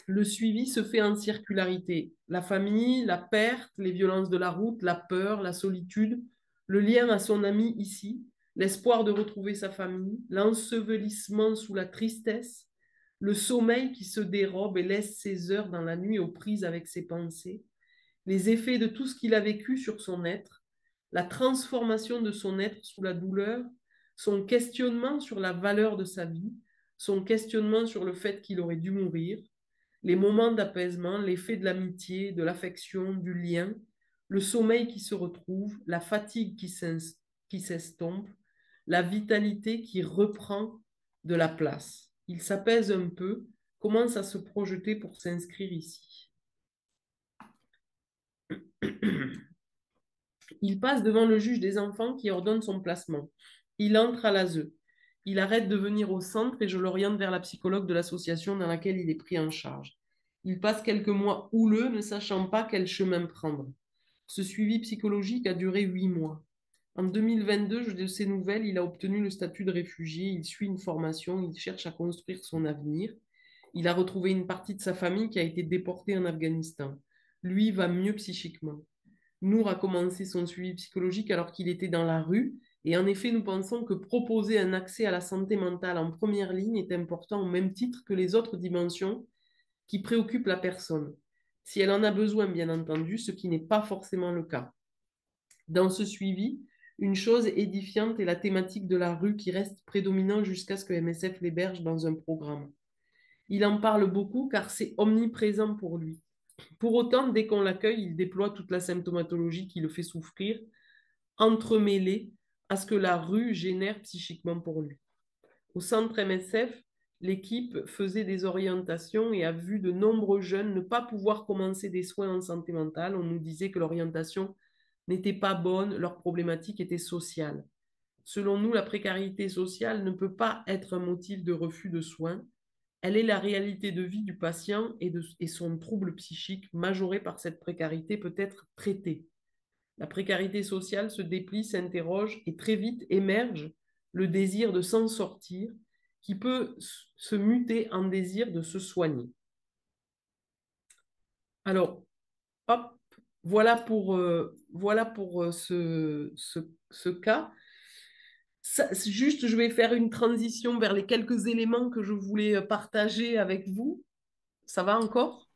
Le suivi se fait en circularité. La famille, la perte, les violences de la route, la peur, la solitude, le lien à son ami ici, l'espoir de retrouver sa famille, l'ensevelissement sous la tristesse, le sommeil qui se dérobe et laisse ses heures dans la nuit aux prises avec ses pensées, les effets de tout ce qu'il a vécu sur son être, la transformation de son être sous la douleur, son questionnement sur la valeur de sa vie, son questionnement sur le fait qu'il aurait dû mourir, les moments d'apaisement, l'effet de l'amitié, de l'affection, du lien, le sommeil qui se retrouve, la fatigue qui s'estompe, la vitalité qui reprend de la place. Il s'apaise un peu, commence à se projeter pour s'inscrire ici. Il passe devant le juge des enfants qui ordonne son placement. Il entre à l'ASE. Il arrête de venir au centre et je l'oriente vers la psychologue de l'association dans laquelle il est pris en charge. Il passe quelques mois houleux, ne sachant pas quel chemin prendre. Ce suivi psychologique a duré 8 mois. En 2022, de ses nouvelles, il a obtenu le statut de réfugié, il suit une formation, il cherche à construire son avenir. Il a retrouvé une partie de sa famille qui a été déportée en Afghanistan. Lui va mieux psychiquement. Nour a commencé son suivi psychologique alors qu'il était dans la rue. Et en effet, nous pensons que proposer un accès à la santé mentale en première ligne est important au même titre que les autres dimensions qui préoccupent la personne. Si elle en a besoin, bien entendu, ce qui n'est pas forcément le cas. Dans ce suivi, une chose édifiante est la thématique de la rue qui reste prédominante jusqu'à ce que MSF l'héberge dans un programme. Il en parle beaucoup car c'est omniprésent pour lui. Pour autant, dès qu'on l'accueille, il déploie toute la symptomatologie qui le fait souffrir, entremêlée à ce que la rue génère psychiquement pour lui. Au centre MSF, l'équipe faisait des orientations et a vu de nombreux jeunes ne pas pouvoir commencer des soins en santé mentale. On nous disait que l'orientation n'était pas bonne, leur problématique était sociale. Selon nous, la précarité sociale ne peut pas être un motif de refus de soins. Elle est la réalité de vie du patient et son trouble psychique majoré par cette précarité peut être traité. La précarité sociale se déplie, s'interroge et très vite émerge le désir de s'en sortir qui peut se muter en désir de se soigner. Alors, hop, voilà pour ce cas. Juste, je vais faire une transition vers les quelques éléments que je voulais partager avec vous. Ça va encore?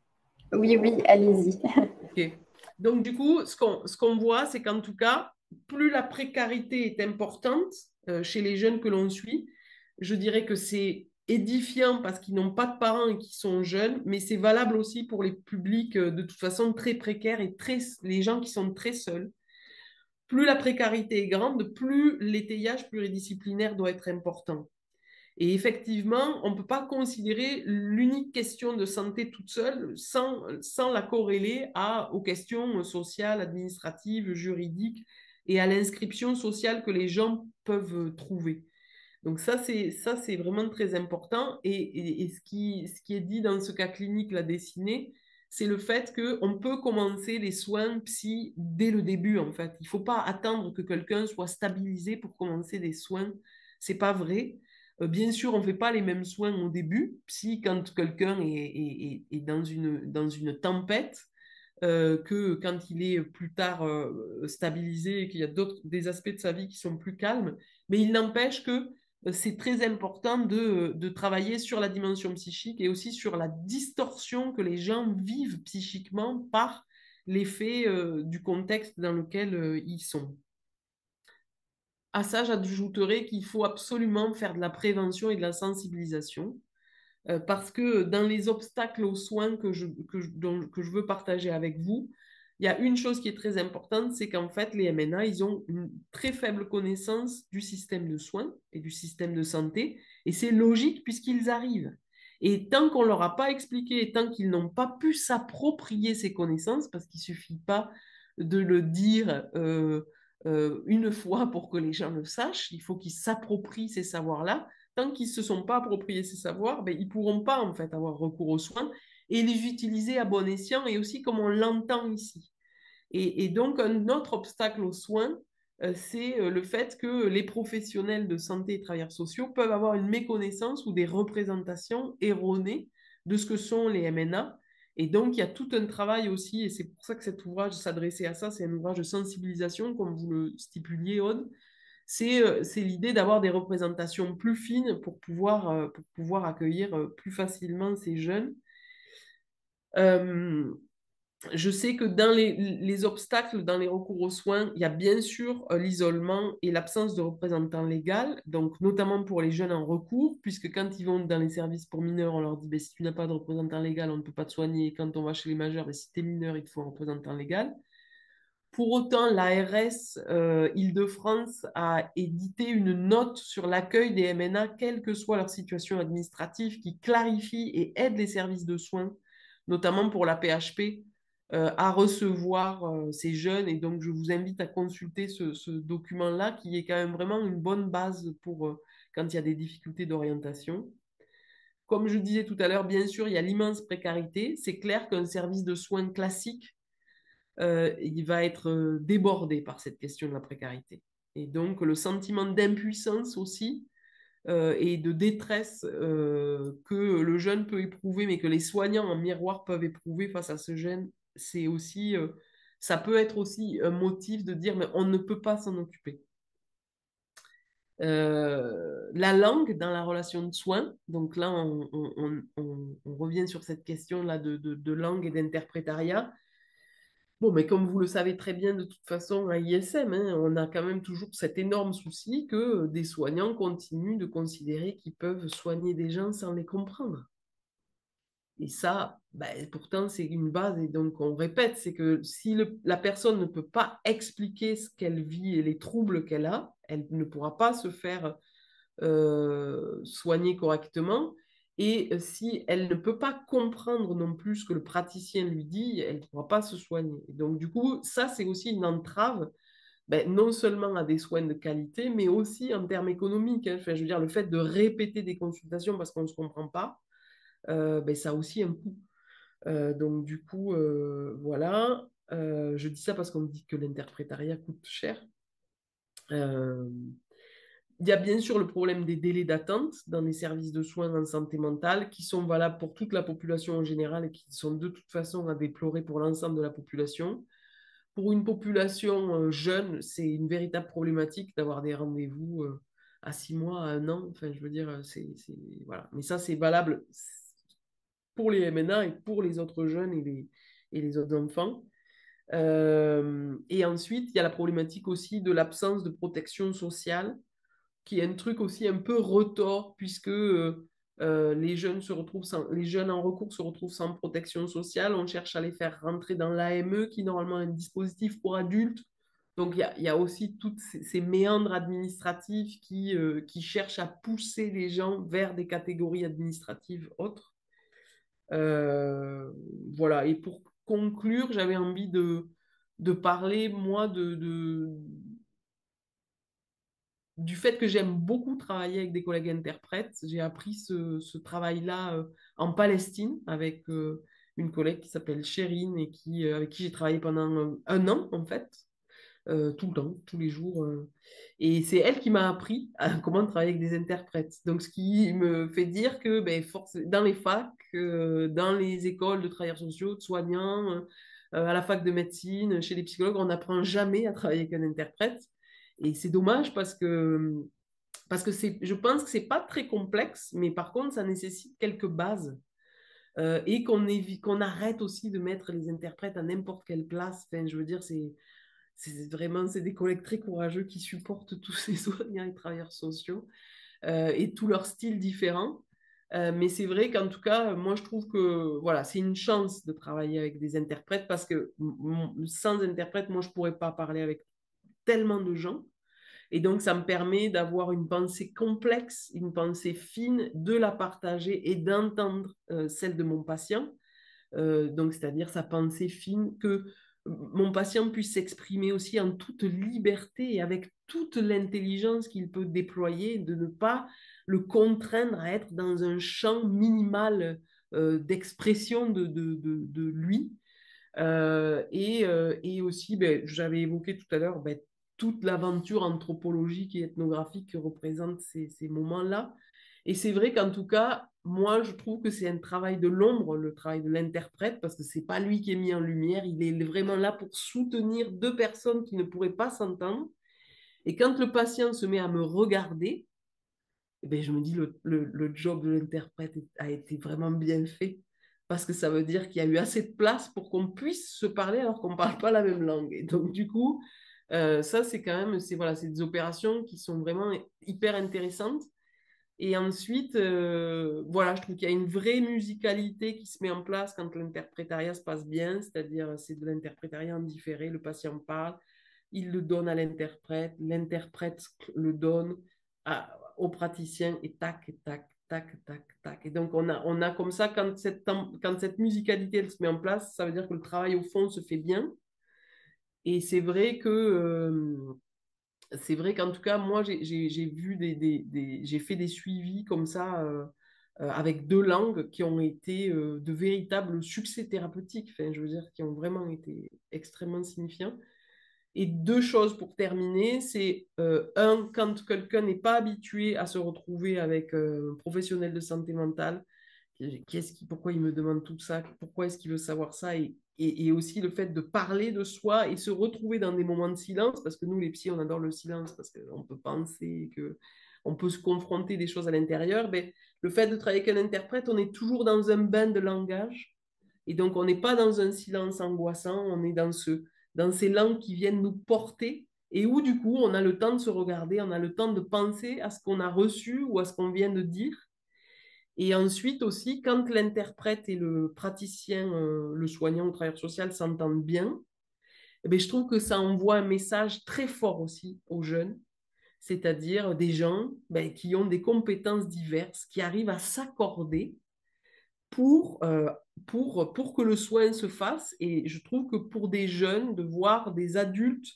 Oui, oui, allez-y. Ok. Donc, du coup, ce qu'on voit, c'est qu'en tout cas, plus la précarité est importante chez les jeunes que l'on suit, je dirais que c'est édifiant parce qu'ils n'ont pas de parents et qui sont jeunes, mais c'est valable aussi pour les publics de toute façon très précaires et les gens qui sont très seuls. Plus la précarité est grande, plus l'étayage pluridisciplinaire doit être important. Et effectivement, on ne peut pas considérer l'unique question de santé toute seule sans la corréler aux questions sociales, administratives, juridiques et à l'inscription sociale que les gens peuvent trouver. Donc ça, c'est vraiment très important. Et ce qui est dit dans ce cas clinique, la dessiné, c'est le fait qu'on peut commencer les soins psy dès le début, en fait. Il ne faut pas attendre que quelqu'un soit stabilisé pour commencer des soins. C'est pas vrai. Bien sûr, on ne fait pas les mêmes soins au début. Psy, quand quelqu'un est dans une tempête, que quand il est plus tard stabilisé et qu'il y a des aspects de sa vie qui sont plus calmes. Mais il n'empêche que c'est très important de travailler sur la dimension psychique et aussi sur la distorsion que les gens vivent psychiquement par l'effet du contexte dans lequel ils sont. À ça, j'ajouterais qu'il faut absolument faire de la prévention et de la sensibilisation. Parce que dans les obstacles aux soins que je veux partager avec vous, il y a une chose qui est très importante, c'est qu'en fait, les MNA, ils ont une très faible connaissance du système de soins et du système de santé, et c'est logique puisqu'ils arrivent. Et tant qu'on ne leur a pas expliqué, et tant qu'ils n'ont pas pu s'approprier ces connaissances, parce qu'il ne suffit pas de le dire une fois pour que les gens le sachent, il faut qu'ils s'approprient ces savoirs-là, tant qu'ils ne se sont pas appropriés ces savoirs, ben, ils ne pourront pas en fait avoir recours aux soins et les utiliser à bon escient et aussi comme on l'entend ici. Et donc, un autre obstacle aux soins, c'est le fait que les professionnels de santé et travailleurs sociaux peuvent avoir une méconnaissance ou des représentations erronées de ce que sont les MNA. Et donc, il y a tout un travail aussi, et c'est pour ça que cet ouvrage s'adressait à ça, c'est un ouvrage de sensibilisation, comme vous le stipuliez, Aude, c'est l'idée d'avoir des représentations plus fines pour pouvoir accueillir plus facilement ces jeunes. Euh, je sais que dans les obstacles, dans les recours aux soins, il y a bien sûr l'isolement et l'absence de représentant légal, donc notamment pour les jeunes en recours, puisque quand ils vont dans les services pour mineurs, on leur dit, ben, si tu n'as pas de représentant légal, on ne peut pas te soigner. Et quand on va chez les majeurs, ben, si tu es mineur, il te faut un représentant légal. Pour autant, l'ARS Île-de-France a édité une note sur l'accueil des MNA, quelle que soit leur situation administrative, qui clarifie et aide les services de soins, notamment pour la PHP, à recevoir ces jeunes. Et donc, je vous invite à consulter ce document-là, qui est quand même vraiment une bonne base pour quand il y a des difficultés d'orientation. Comme je disais tout à l'heure, bien sûr, il y a l'immense précarité. C'est clair qu'un service de soins classique il va être débordé par cette question de la précarité. Et donc, le sentiment d'impuissance aussi et de détresse que le jeune peut éprouver, mais que les soignants en miroir peuvent éprouver face à ce jeune, c'est aussi, ça peut être aussi un motif de dire, mais on ne peut pas s'en occuper. La langue dans la relation de soins, donc là, on revient sur cette question-là de langue et d'interprétariat. Bon, mais comme vous le savez très bien, de toute façon, à ISM, hein, on a quand même toujours cet énorme souci que des soignants continuent de considérer qu'ils peuvent soigner des gens sans les comprendre. Et ça, ben, pourtant, c'est une base. Et donc, on répète, c'est que si la personne ne peut pas expliquer ce qu'elle vit et les troubles qu'elle a, elle ne pourra pas se faire soigner correctement. Et si elle ne peut pas comprendre non plus ce que le praticien lui dit, elle ne pourra pas se soigner. Et donc, du coup, ça, c'est aussi une entrave, ben, non seulement à des soins de qualité, mais aussi en termes économiques, hein. Enfin, je veux dire, le fait de répéter des consultations parce qu'on ne se comprend pas, ben, ça a aussi un coût. Donc, du coup, voilà. Je dis ça parce qu'on me dit que l'interprétariat coûte cher. Euh, Il y a bien sûr le problème des délais d'attente dans les services de soins en santé mentale qui sont valables pour toute la population en général et qui sont de toute façon à déplorer pour l'ensemble de la population. Pour une population jeune, c'est une véritable problématique d'avoir des rendez-vous à 6 mois, à 1 an. Enfin, je veux dire, voilà. Mais ça, c'est valable pour les MNA et pour les autres jeunes et les autres enfants. Et ensuite, il y a la problématique aussi de l'absence de protection sociale qui est un truc aussi un peu retors, puisque les jeunes les jeunes en recours se retrouvent sans protection sociale. On cherche à les faire rentrer dans l'AME, qui est normalement un dispositif pour adultes. Donc, il y a aussi tous ces méandres administratifs qui cherchent à pousser les gens vers des catégories administratives autres. Euh, voilà. Et pour conclure, j'avais envie de parler, moi, du fait que j'aime beaucoup travailler avec des collègues interprètes. J'ai appris ce travail-là en Palestine avec une collègue qui s'appelle Chérine et avec qui j'ai travaillé pendant 1 an, en fait, tout le temps, tous les jours. Et c'est elle qui m'a appris comment travailler avec des interprètes. Donc, ce qui me fait dire que ben, dans les facs, dans les écoles de travailleurs sociaux, de soignants, à la fac de médecine, chez les psychologues, on n'apprend jamais à travailler avec un interprète. Et c'est dommage parce que je pense que c'est pas très complexe, mais par contre, ça nécessite quelques bases. Et qu'on arrête aussi de mettre les interprètes à n'importe quelle place. Enfin, je veux dire, c'est des collègues très courageux qui supportent tous ces soignants et travailleurs sociaux et tous leurs styles différents. Mais c'est vrai qu'en tout cas, moi, je trouve que voilà, c'est une chance de travailler avec des interprètes parce que sans interprète, moi, je ne pourrais pas parler avec tellement de gens. Et donc, ça me permet d'avoir une pensée complexe, une pensée fine, de la partager et d'entendre celle de mon patient. Donc, c'est-à-dire sa pensée fine, que mon patient puisse s'exprimer aussi en toute liberté et avec toute l'intelligence qu'il peut déployer, de ne pas le contraindre à être dans un champ minimal d'expression de lui. Et aussi, ben, j'avais évoqué tout à l'heure ben, toute l'aventure anthropologique et ethnographique que représentent ces moments-là. Et c'est vrai qu'en tout cas, moi, je trouve que c'est un travail de l'ombre, le travail de l'interprète, parce que c'est pas lui qui est mis en lumière, il est vraiment là pour soutenir deux personnes qui ne pourraient pas s'entendre. Et quand le patient se met à me regarder, eh ben, je me dis le job de l'interprète a été vraiment bien fait parce que ça veut dire qu'il y a eu assez de place pour qu'on puisse se parler alors qu'on ne parle pas la même langue. Et donc, du coup, ça, c'est quand même, voilà, c'est des opérations qui sont vraiment hyper intéressantes. Et ensuite, voilà, je trouve qu'il y a une vraie musicalité qui se met en place quand l'interprétariat se passe bien, c'est-à-dire c'est de l'interprétariat en différé, le patient parle, il le donne à l'interprète le donne au praticien et tac, et tac, tac, tac, tac. Et donc on a comme ça, quand cette musicalité elle se met en place, ça veut dire que le travail au fond se fait bien. Et c'est vrai qu'en tout cas, moi, j'ai vu j'ai fait des suivis comme ça avec 2 langues qui ont été de véritables succès thérapeutiques, enfin, je veux dire, qui ont vraiment été extrêmement signifiants. Et 2 choses pour terminer, c'est un, quand quelqu'un n'est pas habitué à se retrouver avec un professionnel de santé mentale, pourquoi il me demande tout ça, pourquoi est-ce qu'il veut savoir ça, et aussi le fait de parler de soi et se retrouver dans des moments de silence, parce que nous, les psys, on adore le silence, parce qu'on peut penser, on peut se confronter des choses à l'intérieur, ben, le fait de travailler avec un interprète, on est toujours dans un bain de langage, et donc on n'est pas dans un silence angoissant, on est dans ces langues qui viennent nous porter, et où du coup, on a le temps de se regarder, on a le temps de penser à ce qu'on a reçu ou à ce qu'on vient de dire, et ensuite aussi, quand l'interprète et le praticien, le soignant ou le travailleur social s'entendent bien, eh bien, je trouve que ça envoie un message très fort aussi aux jeunes, c'est-à-dire des gens ben, qui ont des compétences diverses, qui arrivent à s'accorder pour, euh, pour que le soin se fasse. Et je trouve que pour des jeunes, de voir des adultes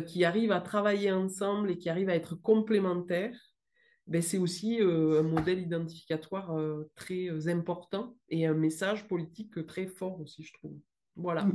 qui arrivent à travailler ensemble et qui arrivent à être complémentaires, ben, c'est aussi un modèle identificatoire très important et un message politique très fort aussi, je trouve. Voilà.